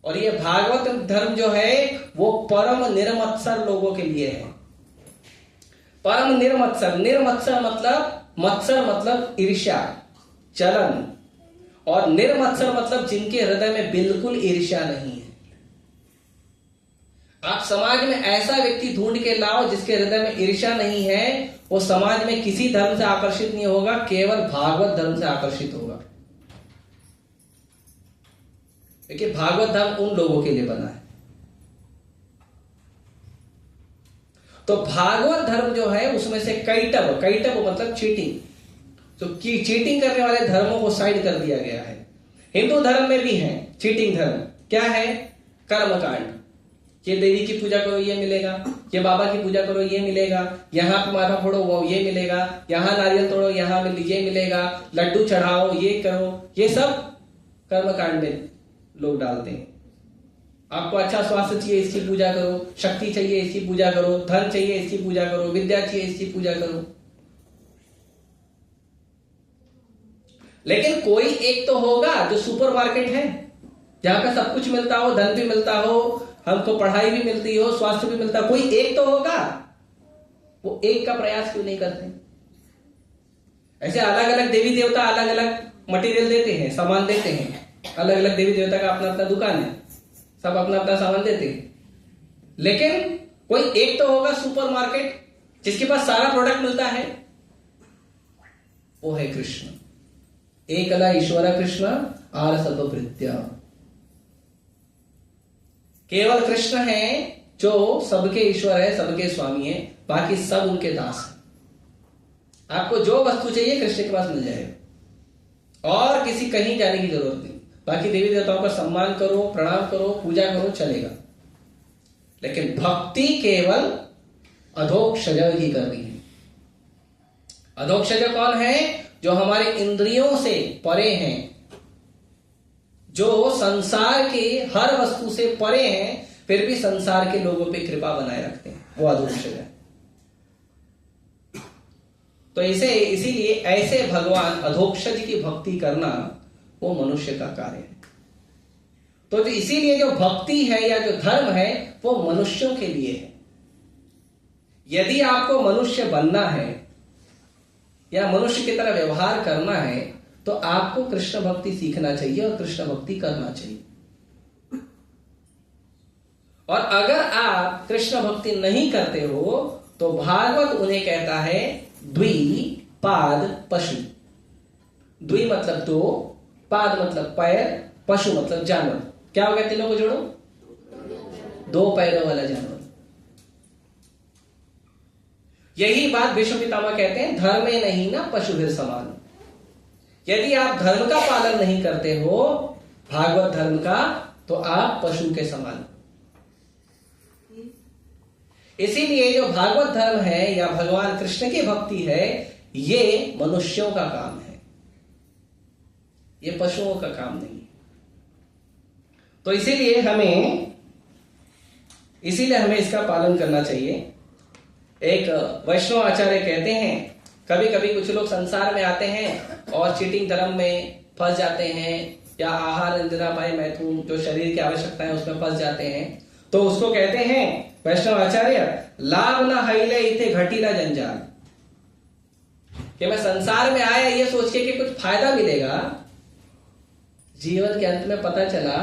और ये भागवत धर्म जो है वो परम निर्मत्सर लोगों के लिए है। परम निर्मत्सर, निर्मत्सर मतलब, मत्सर मतलब ईर्ष्या, चलन, और निर्मत्सर मतलब जिनके हृदय में बिल्कुल ईर्ष्या नहीं है। आप समाज में ऐसा व्यक्ति ढूंढ के लाओ जिसके हृदय में ईर्ष्या नहीं है, वो समाज में किसी धर्म से आकर्षित नहीं होगा, केवल भागवत धर्म से आकर्षित होगा। देखिए भागवत धर्म उन लोगों के लिए बना है। तो भागवत धर्म जो है उसमें से कैटव, कैटव मतलब चीटिंग, तो चीटिंग करने वाले धर्मों को साइड कर दिया गया है। हिंदू धर्म में भी है चीटिंग धर्म। क्या है? कर्मकांड। ये देवी की पूजा करो ये मिलेगा, ये बाबा की पूजा करो ये मिलेगा, यहाँ पे माथा फोड़ो वो ये मिलेगा, यहाँ नारियल तोड़ो यहाँ ये मिलेगा, लड्डू चढ़ाओ ये करो। ये सब कर्मकांड में लोग डालते हैं। आपको अच्छा स्वास्थ्य चाहिए इसकी पूजा करो, शक्ति चाहिए इसकी पूजा करो, धन चाहिए इसकी पूजा करो, विद्या चाहिए इसकी पूजा करो। लेकिन कोई एक तो होगा जो सुपरमार्केट है, जहां पे सब कुछ मिलता हो, धन भी मिलता हो, हमको पढ़ाई भी मिलती हो, स्वास्थ्य भी मिलता हो। कोई एक तो होगा। वो एक का प्रयास क्यों नहीं करते? ऐसे अलग अलग देवी देवता अलग अलग मटेरियल देते हैं, सामान देते हैं। अलग अलग देवी देवता का अपना अपना दुकान है, सब अपना अपना सामान देते हैं। लेकिन कोई एक तो होगा सुपरमार्केट जिसके पास सारा प्रोडक्ट मिलता है, वो है कृष्ण। एकला ईश्वर कृष्ण आर सर्वभृत्या। केवल कृष्ण है जो सबके ईश्वर है, सबके स्वामी है, बाकी सब उनके दास है। आपको जो वस्तु चाहिए कृष्ण के पास मिल जाएगा और किसी कहीं जाने की जरूरत नहीं। बाकी देवी देवताओं का सम्मान करो, प्रणाम करो, पूजा करो, चलेगा। लेकिन भक्ति केवल अधोक्षज की करनी है। अधोक्षज कौन है? जो हमारे इंद्रियों से परे हैं, जो संसार के हर वस्तु से परे हैं, फिर भी संसार के लोगों पे कृपा बनाए रखते हैं, वो अधोक्षज है। तो इसीलिए ऐसे भगवान अधोक्षज की भक्ति करना वो मनुष्य का कार्य है। तो इसीलिए जो भक्ति है या जो धर्म है वो मनुष्यों के लिए है। यदि आपको मनुष्य बनना है या मनुष्य की तरह व्यवहार करना है तो आपको कृष्ण भक्ति सीखना चाहिए और कृष्ण भक्ति करना चाहिए। और अगर आप कृष्ण भक्ति नहीं करते हो तो भागवत उन्हें कहता है द्विपाद पशु। द्वि मतलब दो, पाद मतलब पैर, पशु मतलब जानवर। क्या हो गया? तीनों को जोड़ो, दो पैरों वाला जानवर। यही बात भीष्म पितामह कहते हैं, धर्मे नहीं ना पशुभिर समान। यदि आप धर्म का पालन नहीं करते हो, भागवत धर्म का, तो आप पशु के समान। इसीलिए जो भागवत धर्म है या भगवान कृष्ण की भक्ति है, ये मनुष्यों का काम है, ये पशुओं का काम नहीं। तो इसीलिए हमें इसका पालन करना चाहिए। एक वैष्णव आचार्य कहते हैं, कभी कभी कुछ लोग संसार में आते हैं और चीटिंग धर्म में फंस जाते हैं, या आहार निद्रा पाए मैथुन जो शरीर की आवश्यकता है उसमें फंस जाते हैं। तो उसको कहते हैं वैष्णव आचार्य, लाभ न हईले इथे घटी ना जंजाल, कि मैं संसार में आया ये सोच के कि कुछ फायदा मिलेगा, जीवन के अंत में पता चला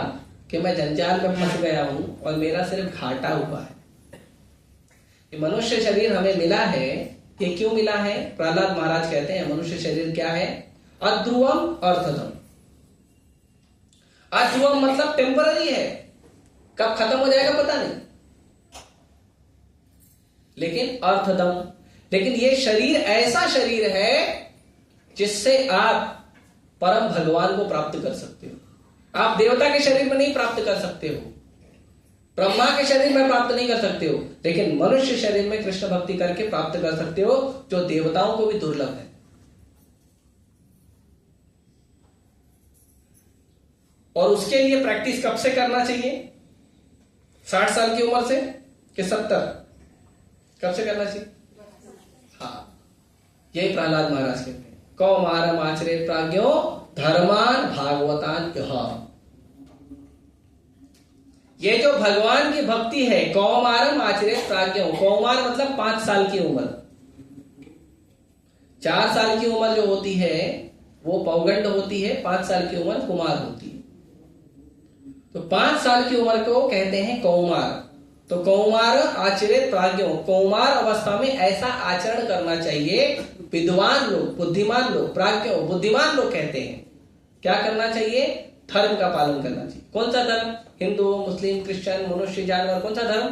कि मैं जंजाल में फंस गया हूं और मेरा सिर्फ घाटा हुआ है। ये मनुष्य शरीर हमें मिला है, ये क्यों मिला है? प्रहलाद महाराज कहते हैं मनुष्य शरीर क्या है? अध्रुवम अर्थदम। अध्रुवम मतलब टेम्पररी है, कब खत्म हो जाएगा पता नहीं, लेकिन अर्थदम, लेकिन ये शरीर ऐसा शरीर है जिससे आप परम भगवान को प्राप्त कर सकते हो। आप देवता के शरीर में नहीं प्राप्त कर सकते हो, ब्रह्मा के शरीर में प्राप्त नहीं कर सकते हो, लेकिन मनुष्य शरीर में कृष्ण भक्ति करके प्राप्त कर सकते हो, जो देवताओं को भी दुर्लभ है। और उसके लिए प्रैक्टिस कब से करना चाहिए? 60 साल की उम्र से कि 70? कब से करना चाहिए? हाँ, यही प्रहलाद महाराज कहते हैं, कौमारम आचरेत प्राज्ञो धर्मान भागवतान यह। ये जो भगवान की भक्ति है, कौमारम आचरेत प्राज्ञो, कौमार मतलब 5 साल की उम्र। 4 साल की उम्र जो होती है वो पौगंड होती है, 5 साल की उम्र कुमार होती है। तो 5 साल की उम्र को कहते हैं कौमार। तो कौमार आचरित प्राज्ञों, कौमार अवस्था में ऐसा आचरण करना चाहिए। विद्वान लोग, बुद्धिमान लोग, प्राज्ञों बुद्धिमान लोग कहते हैं क्या करना चाहिए? धर्म का पालन करना चाहिए। कौन सा धर्म? हिंदू, मुस्लिम, क्रिश्चियन, मनुष्य, जानवर, कौन सा धर्म?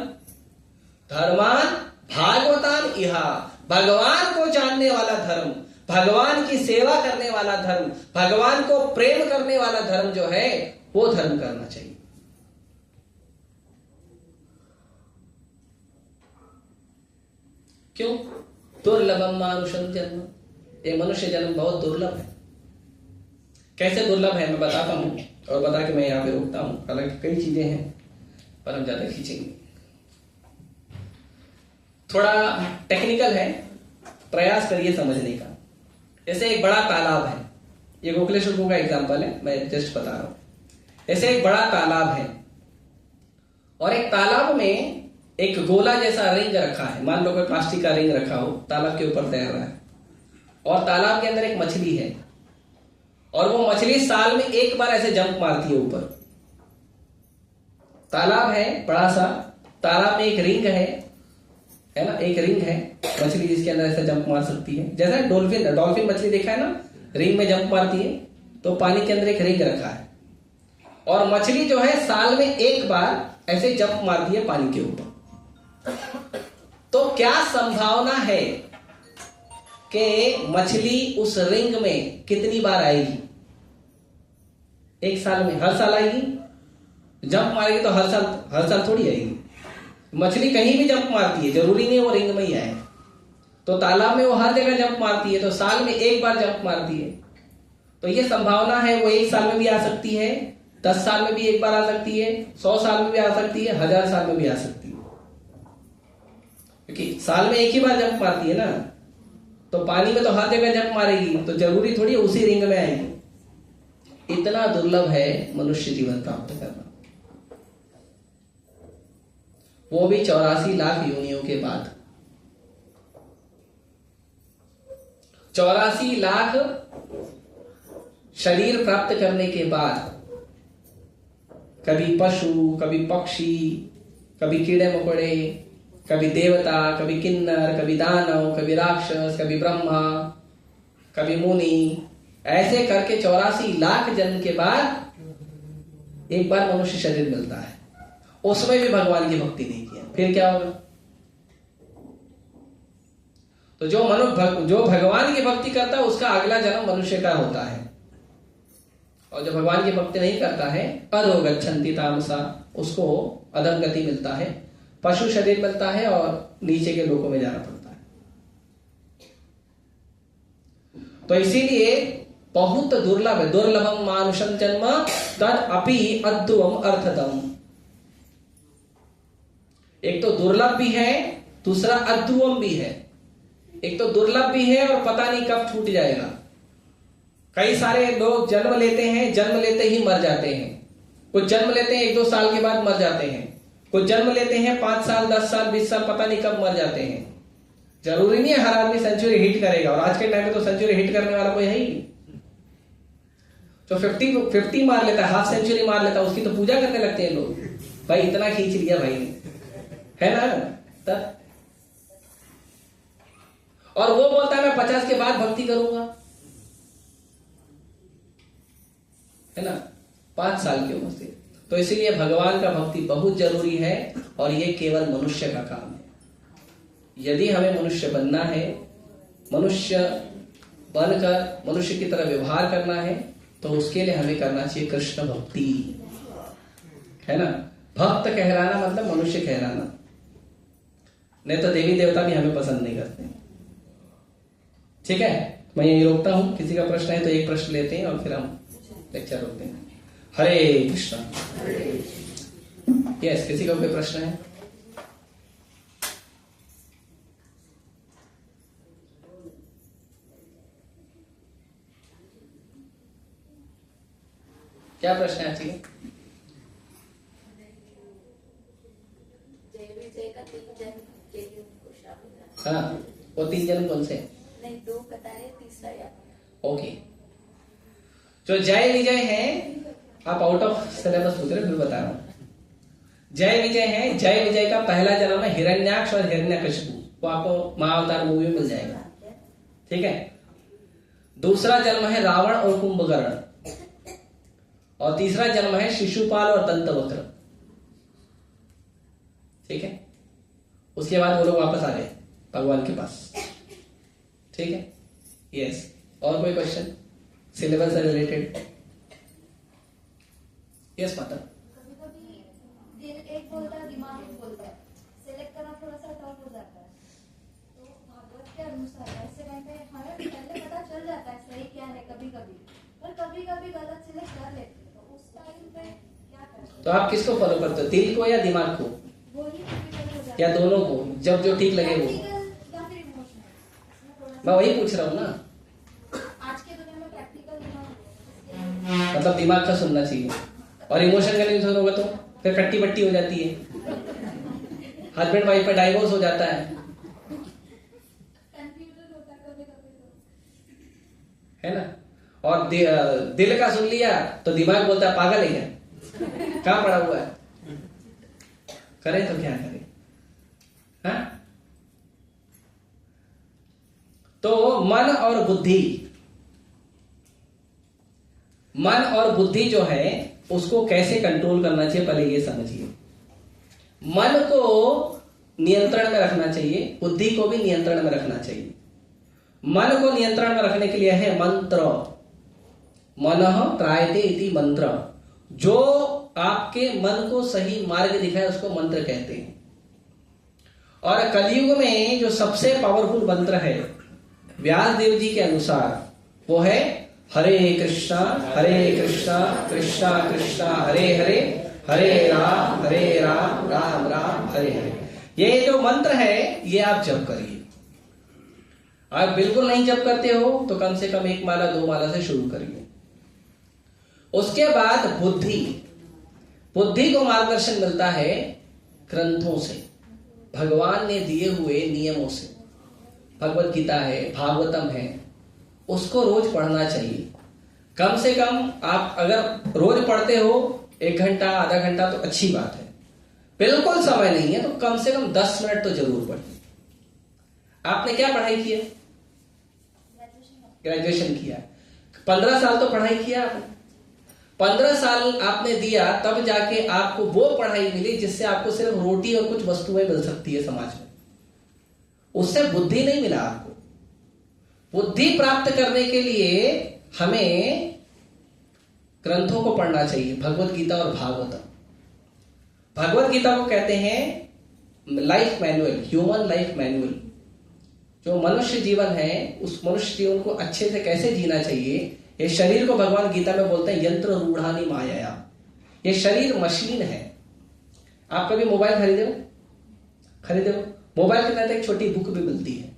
धर्मान भागवतान इहा, भगवान को जानने वाला धर्म, भगवान की सेवा करने वाला धर्म, भगवान को प्रेम करने वाला धर्म जो है वो धर्म करना चाहिए। क्यों? दुर्लभम मानुषम जन्म, ये मनुष्य जन्म बहुत दुर्लभ है। कैसे दुर्लभ है मैं बताता हूं, और बता के मैं यहां पे रुकता हूं। हालांकि कई चीजें हैं पर हम ज्यादा खींचेंगे, थोड़ा टेक्निकल है, प्रयास करिए समझने का। जैसे एक बड़ा तालाब है, ये गोखलेश्वर का एग्जाम्पल है, मैं जस्ट बता रहा हूं। जैसे एक बड़ा तालाब है और एक तालाब में एक गोला जैसा रिंग रखा है, मान लो कोई प्लास्टिक का रिंग रखा हो, तालाब के ऊपर तैर रहा है, और तालाब के अंदर एक मछली है, और वो मछली साल में एक बार ऐसे जंप मारती है ऊपर। तालाब है बड़ा सा, तालाब में एक रिंग है ना, एक रिंग है, मछली जिसके अंदर ऐसे जंप मार सकती है। जैसा डॉल्फिन मछली देखा है ना, रिंग में जंप मारती है, तो पानी के अंदर एक रिंग रखा है, और मछली जो है साल में एक बार ऐसे जंप मारती है पानी के ऊपर। तो क्या संभावना है कि मछली उस रिंग में कितनी बार आएगी? एक साल में, हर साल आएगी? जंप मारेगी तो हर साल थोड़ी आएगी। मछली कहीं भी जंप मारती है, जरूरी नहीं वो रिंग में ही आए। तो तालाब में वो हर जगह जंप मारती है, तो साल में एक बार जंप मारती है। तो ये संभावना है वो 1 साल में भी आ सकती है, 10 साल में भी एक बार आ सकती है, 100 साल में भी आ सकती है, 1000 साल में भी आ सकती है, क्योंकि साल में एक ही बार जंप मारती है ना। तो पानी में तो हर जगह जंप मारेगी, तो जरूरी थोड़ी उसी रिंग में आएगी। इतना दुर्लभ है मनुष्य जीवन प्राप्त करना, वो भी 84 लाख योनियों के बाद। 84 लाख शरीर प्राप्त करने के बाद कभी पशु, कभी पक्षी, कभी कीड़े मकोड़े, कभी देवता, कभी किन्नर, कभी दानव, कभी राक्षस, कभी ब्रह्मा, कभी मुनि, ऐसे करके 84 लाख जन्म के बाद एक बार मनुष्य शरीर मिलता है। उसमें भी भगवान की भक्ति नहीं किया, फिर क्या होगा? तो जो भगवान की भक्ति करता है उसका अगला जन्म मनुष्य का होता है, और जो भगवान की भक्ति नहीं करता है अधोगच्छन्ति तामसा, उसको अधम गति मिलता है, पशु शरीर मिलता है और नीचे के लोकों में जाना पड़ता है। तो इसीलिए बहुत दुर्लभ है। दुर्लभम मानुषम जन्म तद अपि अद्भुतम अर्थदम। एक तो दुर्लभ भी है, दूसरा अद्भुतम भी है। एक तो दुर्लभ भी है और पता नहीं कब छूट जाएगा। कई सारे लोग जन्म लेते हैं, जन्म लेते ही मर जाते हैं। कुछ जन्म लेते हैं 1-2 साल के बाद मर जाते हैं। कुछ जन्म लेते हैं 5 साल 10 साल 20 साल, पता नहीं कब मर जाते हैं। जरूरी नहीं है हर आदमी सेंचुरी हिट करेगा, और आज के टाइम में तो सेंचुरी हिट करने वाला कोई है ही नहीं। जो 50 मार लेता है, हाफ सेंचुरी मार लेता है, उसकी तो पूजा करने लगते हैं लोग। भाई इतना खींच लिया भाई ने, है ना तब। और वो बोलता है मैं 50 के बाद भक्ति करूंगा, है ना, 5 साल की उम्र से। तो इसीलिए भगवान का भक्ति बहुत जरूरी है, और ये केवल मनुष्य का काम है। यदि हमें मनुष्य बनना है, मनुष्य बनकर मनुष्य की तरह व्यवहार करना है, तो उसके लिए हमें करना चाहिए कृष्ण भक्ति, है ना। भक्त कहलाना मतलब मनुष्य कहलाना, नहीं तो देवी देवता भी हमें पसंद नहीं करते। ठीक है, मैं यही रोकता हूं। किसी का प्रश्न है तो एक प्रश्न लेते हैं और फिर हम लेक्चर रोकते हैं। हरे कृष्णा। यस, किसी का कोई प्रश्न है? क्या प्रश्न है आपकी? हाँ, वो 3 जन्म कौन से? नहीं, 2 बता रहे, तीसरा या ओके। जो जय विजय है, आप आउट ऑफ सिलेबस पूछ रहे, फिर बता रहा हूं। जय विजय है, जय विजय का पहला जन्म है हिरण्याक्ष और हिरण्यकशिपु, वो आपको महाअवतार मूवी में मिल जाएगा। ठीक है। दूसरा जन्म है रावण और कुंभकर्ण, और तीसरा जन्म है शिशुपाल और दंतवक्र। ठीक है। उसके बाद वो लोग वापस आ गए भगवान के पास। ठीक है। यस, और कोई क्वेश्चन सिलेबस से रिलेटेड? यस माता। कभी-कभी दिल एक बोलता है, दिमाग एक बोलता है, सेलेक्ट करना थोड़ा सा टफ हो जाता है। तो भागवत के अनुसार ऐसे टाइम पे हमें पहले पता चल जाता है सही क्या है, कभी-कभी, पर कभी-कभी गलत सिलेक्ट कर लेते हैं। तो उस टाइम पे क्या करते हैं? तो आप किसको फॉलो करते हो, दिल को या दिमाग को, वही difficult हो जाता या है। दोनों को, जब जो ठीक लगे वो? Practical या फिर emotional? इसमें थोड़ा सा- मैं वही पूछ रहा हूँ ना, आज के दुनिया में प्रैक्टिकल दिमाग, मतलब दिमाग का सुनना चाहिए, और इमोशन का नहीं सुनोगे तो फिर कट्टी बट्टी हो जाती है, हस्बैंड वाइफ का डाइवोर्स हो जाता है कंफ्यूजन होता है कभी-कभी तो। है ना। और दिल का सुन लिया तो दिमाग बोलता है पागल है क्या, कहाँ पड़ा हुआ है, करे तो क्या करे। हाँ? तो मन और बुद्धि, मन और बुद्धि जो है उसको कैसे कंट्रोल करना चाहिए, पहले ये समझिए। मन को नियंत्रण में रखना चाहिए, बुद्धि को भी नियंत्रण में रखना चाहिए। मन को नियंत्रण में रखने के लिए है मंत्र, मनः त्रायते इति मंत्र। जो आपके मन को सही मार्ग दिखाए उसको मंत्र कहते हैं। और कलयुग में जो सबसे पावरफुल मंत्र है व्यास देव जी के अनुसार, वो है हरे कृष्णा कृष्णा कृष्णा हरे हरे, हरे राम राम राम हरे हरे। ये जो मंत्र है ये आप जप करिए। आप बिल्कुल नहीं जप करते हो तो कम से कम 1 माला 2 माला से शुरू करिए। उसके बाद बुद्धि को मार्गदर्शन मिलता है ग्रंथों से, भगवान ने दिए हुए नियमों से। भगवत गीता है, भागवतम है, उसको रोज पढ़ना चाहिए। कम से कम आप अगर रोज पढ़ते हो 1 घंटा आधा घंटा तो अच्छी बात है। बिल्कुल समय नहीं है तो कम से कम 10 मिनट तो जरूर पढ़िए। आपने क्या पढ़ाई की है? ग्रेजुएशन किया। 15 साल तो पढ़ाई किया आपने। 15 साल आपने दिया तब जाके आपको वो पढ़ाई मिली जिससे आपको सिर्फ रोटी और कुछ वस्तुएं मिल सकती है समाज में। उससे बुद्धि नहीं मिला आपको। बुद्धि प्राप्त करने के लिए हमें ग्रंथों को पढ़ना चाहिए, भगवत गीता और भागवतम। भगवत गीता को कहते हैं life manual, human life manual. जो मनुष्य जीवन है उस मनुष्य जीवन को अच्छे से कैसे जीना चाहिए ये शरीर को भगवान गीता में बोलते हैं यंत्र रूढ़ानी माया। ये शरीर मशीन है। आप कभी मोबाइल खरीदे हो? मोबाइल के तहत एक छोटी बुक भी मिलती है,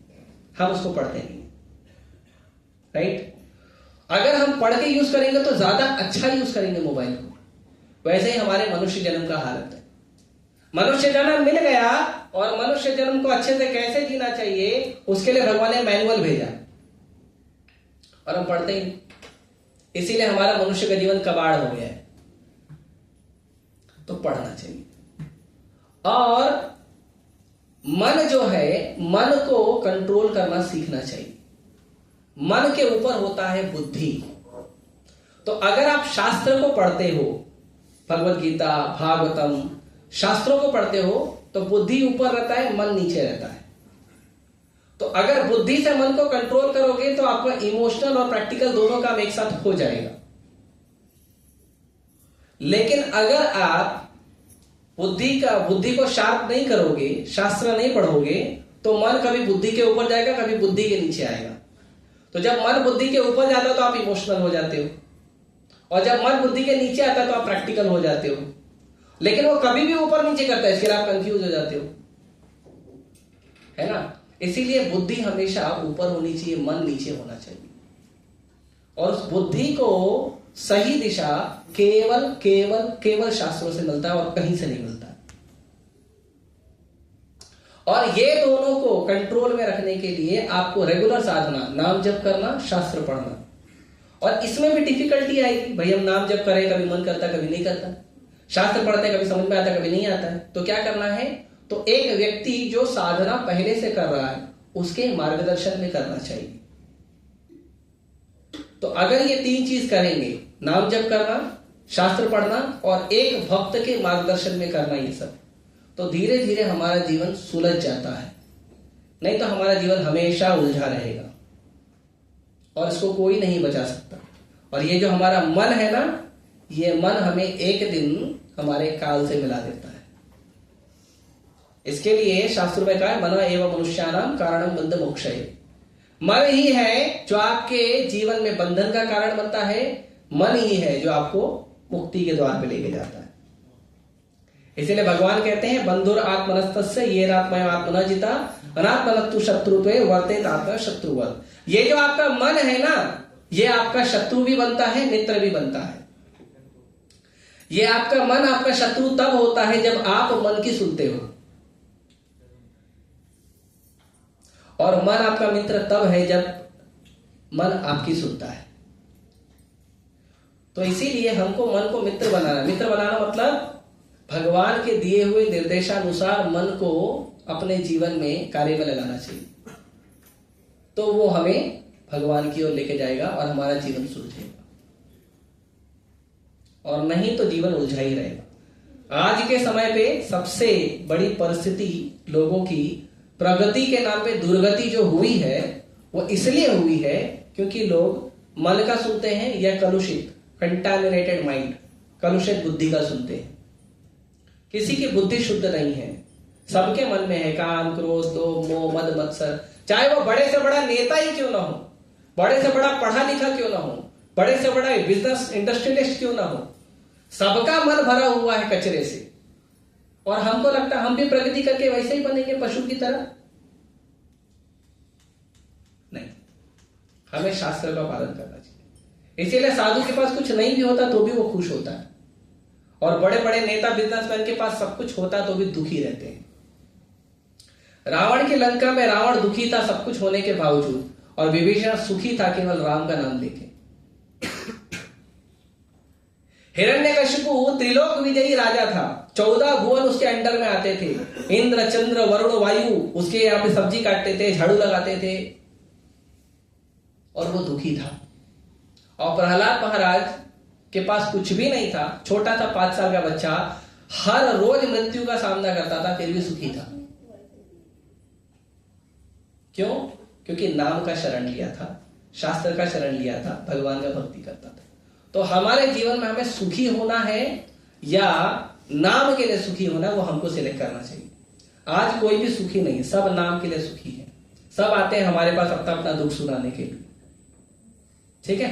हम उसको पढ़ते नहीं, राइट? अगर हम पढ़ के यूज करेंगे तो ज्यादा अच्छा यूज करेंगे मोबाइल को। वैसे ही हमारे मनुष्य जन्म का हालत है। मनुष्य जन्म मिल गया और मनुष्य जन्म को अच्छे से कैसे जीना चाहिए उसके लिए भगवान ने मैनुअल भेजा और हम पढ़ते ही नहीं। इसीलिए हमारा मनुष्य का जीवन कबाड़ हो गया है। तो पढ़ना चाहिए। और मन जो है, मन को कंट्रोल करना सीखना चाहिए। मन के ऊपर होता है बुद्धि। तो अगर आप शास्त्र को पढ़ते हो, भगवत गीता, भागवतम, शास्त्रों को पढ़ते हो, तो बुद्धि ऊपर रहता है, मन नीचे रहता है। तो अगर बुद्धि से मन को कंट्रोल करोगे तो आपका इमोशनल और प्रैक्टिकल दोनों काम एक साथ हो जाएगा। लेकिन अगर आप बुद्धि को शार्प नहीं करोगे, शास्त्र नहीं पढ़ोगे, तो मन कभी बुद्धि के ऊपर जाएगा, कभी बुद्धि के नीचे आएगा। तो जब मन बुद्धि के ऊपर जाता है तो आप इमोशनल हो जाते हो, और जब मन बुद्धि के नीचे आता है तो आप प्रैक्टिकल हो जाते हो। लेकिन वो कभी भी ऊपर नीचे करता है, इसके लिए आप कंफ्यूज हो जाते हो, है ना? इसीलिए बुद्धि हमेशा ऊपर होनी चाहिए, मन नीचे होना चाहिए। और उस बुद्धि को सही दिशा केवल शास्त्रों से मिलता है और कहीं से नहीं मिलता। और ये दोनों को कंट्रोल में रखने के लिए आपको रेगुलर साधना, नाम जप करना, शास्त्र पढ़ना। और इसमें भी डिफिकल्टी आएगी, भाई हम नाम जप करें, कभी मन करता कभी नहीं करता, शास्त्र पढ़ते कभी समझ में आता कभी नहीं आता है। तो क्या करना है? तो एक व्यक्ति जो साधना पहले से कर रहा है उसके मार्गदर्शन में करना चाहिए। तो अगर ये तीन चीज करेंगे, नाम जप करना, शास्त्र पढ़ना और एक भक्त के मार्गदर्शन में करना, ये सब, तो धीरे धीरे हमारा जीवन सुलझ जाता है। नहीं तो हमारा जीवन हमेशा उलझा रहेगा और इसको कोई नहीं बचा सकता। और ये जो हमारा मन है ना, ये मन हमें एक दिन हमारे काल से मिला देता है। इसके लिए शास्त्र में कहा है, मन एवं मनुष्याणाम कारणम बंध मोक्षये। मन ही है जो आपके जीवन में बंधन का कारण बनता है, मन ही है जो आपको मुक्ति के द्वार पे लेके जाता है। इसीलिए भगवान कहते हैं, बंधुर आत्मनस्तस्य ये आत्मया आत्मना जिता अनात्मनस्तु शत्रुत्वे वर्तेत आत्मा शत्रुवत्। ये जो आपका मन है ना, ये आपका शत्रु भी बनता है, मित्र भी बनता है। ये आपका मन आपका शत्रु तब होता है जब आप मन की सुनते हो, और मन आपका मित्र तब है जब मन आपकी सुनता है। तो इसीलिए हमको मन को मित्र बनाना मतलब भगवान के दिए हुए निर्देशानुसार मन को अपने जीवन में कार्य में लगाना चाहिए। तो वो हमें भगवान की ओर लेके जाएगा और हमारा जीवन सुलझेगा, और नहीं तो जीवन उलझा ही रहेगा। आज के समय पे सबसे बड़ी परिस्थिति लोगों की प्रगति के नाम पे दुर्गति जो हुई है, वो इसलिए हुई है क्योंकि लोग मन का सुनते हैं या कलुषित, कंटामिनेटेड माइंड, कलुषित बुद्धि का सुनते हैं। किसी की बुद्धि शुद्ध नहीं है, सबके मन में है काम, क्रोध, लोभ, मोह, मद, मत्सर। चाहे वो बड़े से बड़ा नेता ही क्यों ना हो, बड़े से बड़ा पढ़ा लिखा क्यों ना हो, बड़े से बड़ा बिजनेस इंडस्ट्रियलिस्ट क्यों ना हो, सबका मन भरा हुआ है कचरे से। और हमको लगता है हम भी प्रगति करके वैसे ही बनेंगे पशु की तरह। नहीं, हमें शास्त्र का पालन करना चाहिए। इसीलिए साधु के पास कुछ नहीं भी होता तो भी वो खुश होता है, और बड़े बड़े नेता बिजनेसमैन के पास सब कुछ होता तो भी दुखी रहते हैं। रावण की लंका में रावण दुखी था सब कुछ होने के बावजूद, और विभीषण सुखी था केवल राम का नाम लेके। हिरण्यकशिपु त्रिलोक विजयी राजा था, 14 भुवन उसके अंडर में आते थे, इंद्र, चंद्र, वरुण, वायु उसके यहाँ पे सब्जी काटते थे, झाड़ू लगाते थे, और वो दुखी था। और प्रहलाद महाराज के पास कुछ भी नहीं था, छोटा था, 5 साल का बच्चा, हर रोज मृत्यु का सामना करता था, फिर भी सुखी था। क्यों? क्योंकि नाम का शरण लिया था, शास्त्र का शरण लिया था, भगवान का भक्ति करता था। तो हमारे जीवन में हमें सुखी होना है या नाम के लिए सुखी होना, वो हमको सिलेक्ट करना चाहिए। आज कोई भी सुखी नहीं, सब नाम के लिए सुखी है। सब आते हैं हमारे पास अपना अपना दुख सुनाने के लिए, ठीक है?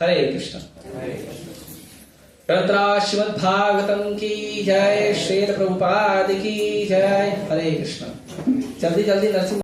हरे कृष्ण। श्रीमद्भागवतम की जय, श्रील प्रभुपाद की जय। हरे कृष्ण। जल्दी जल्दी नरसिंह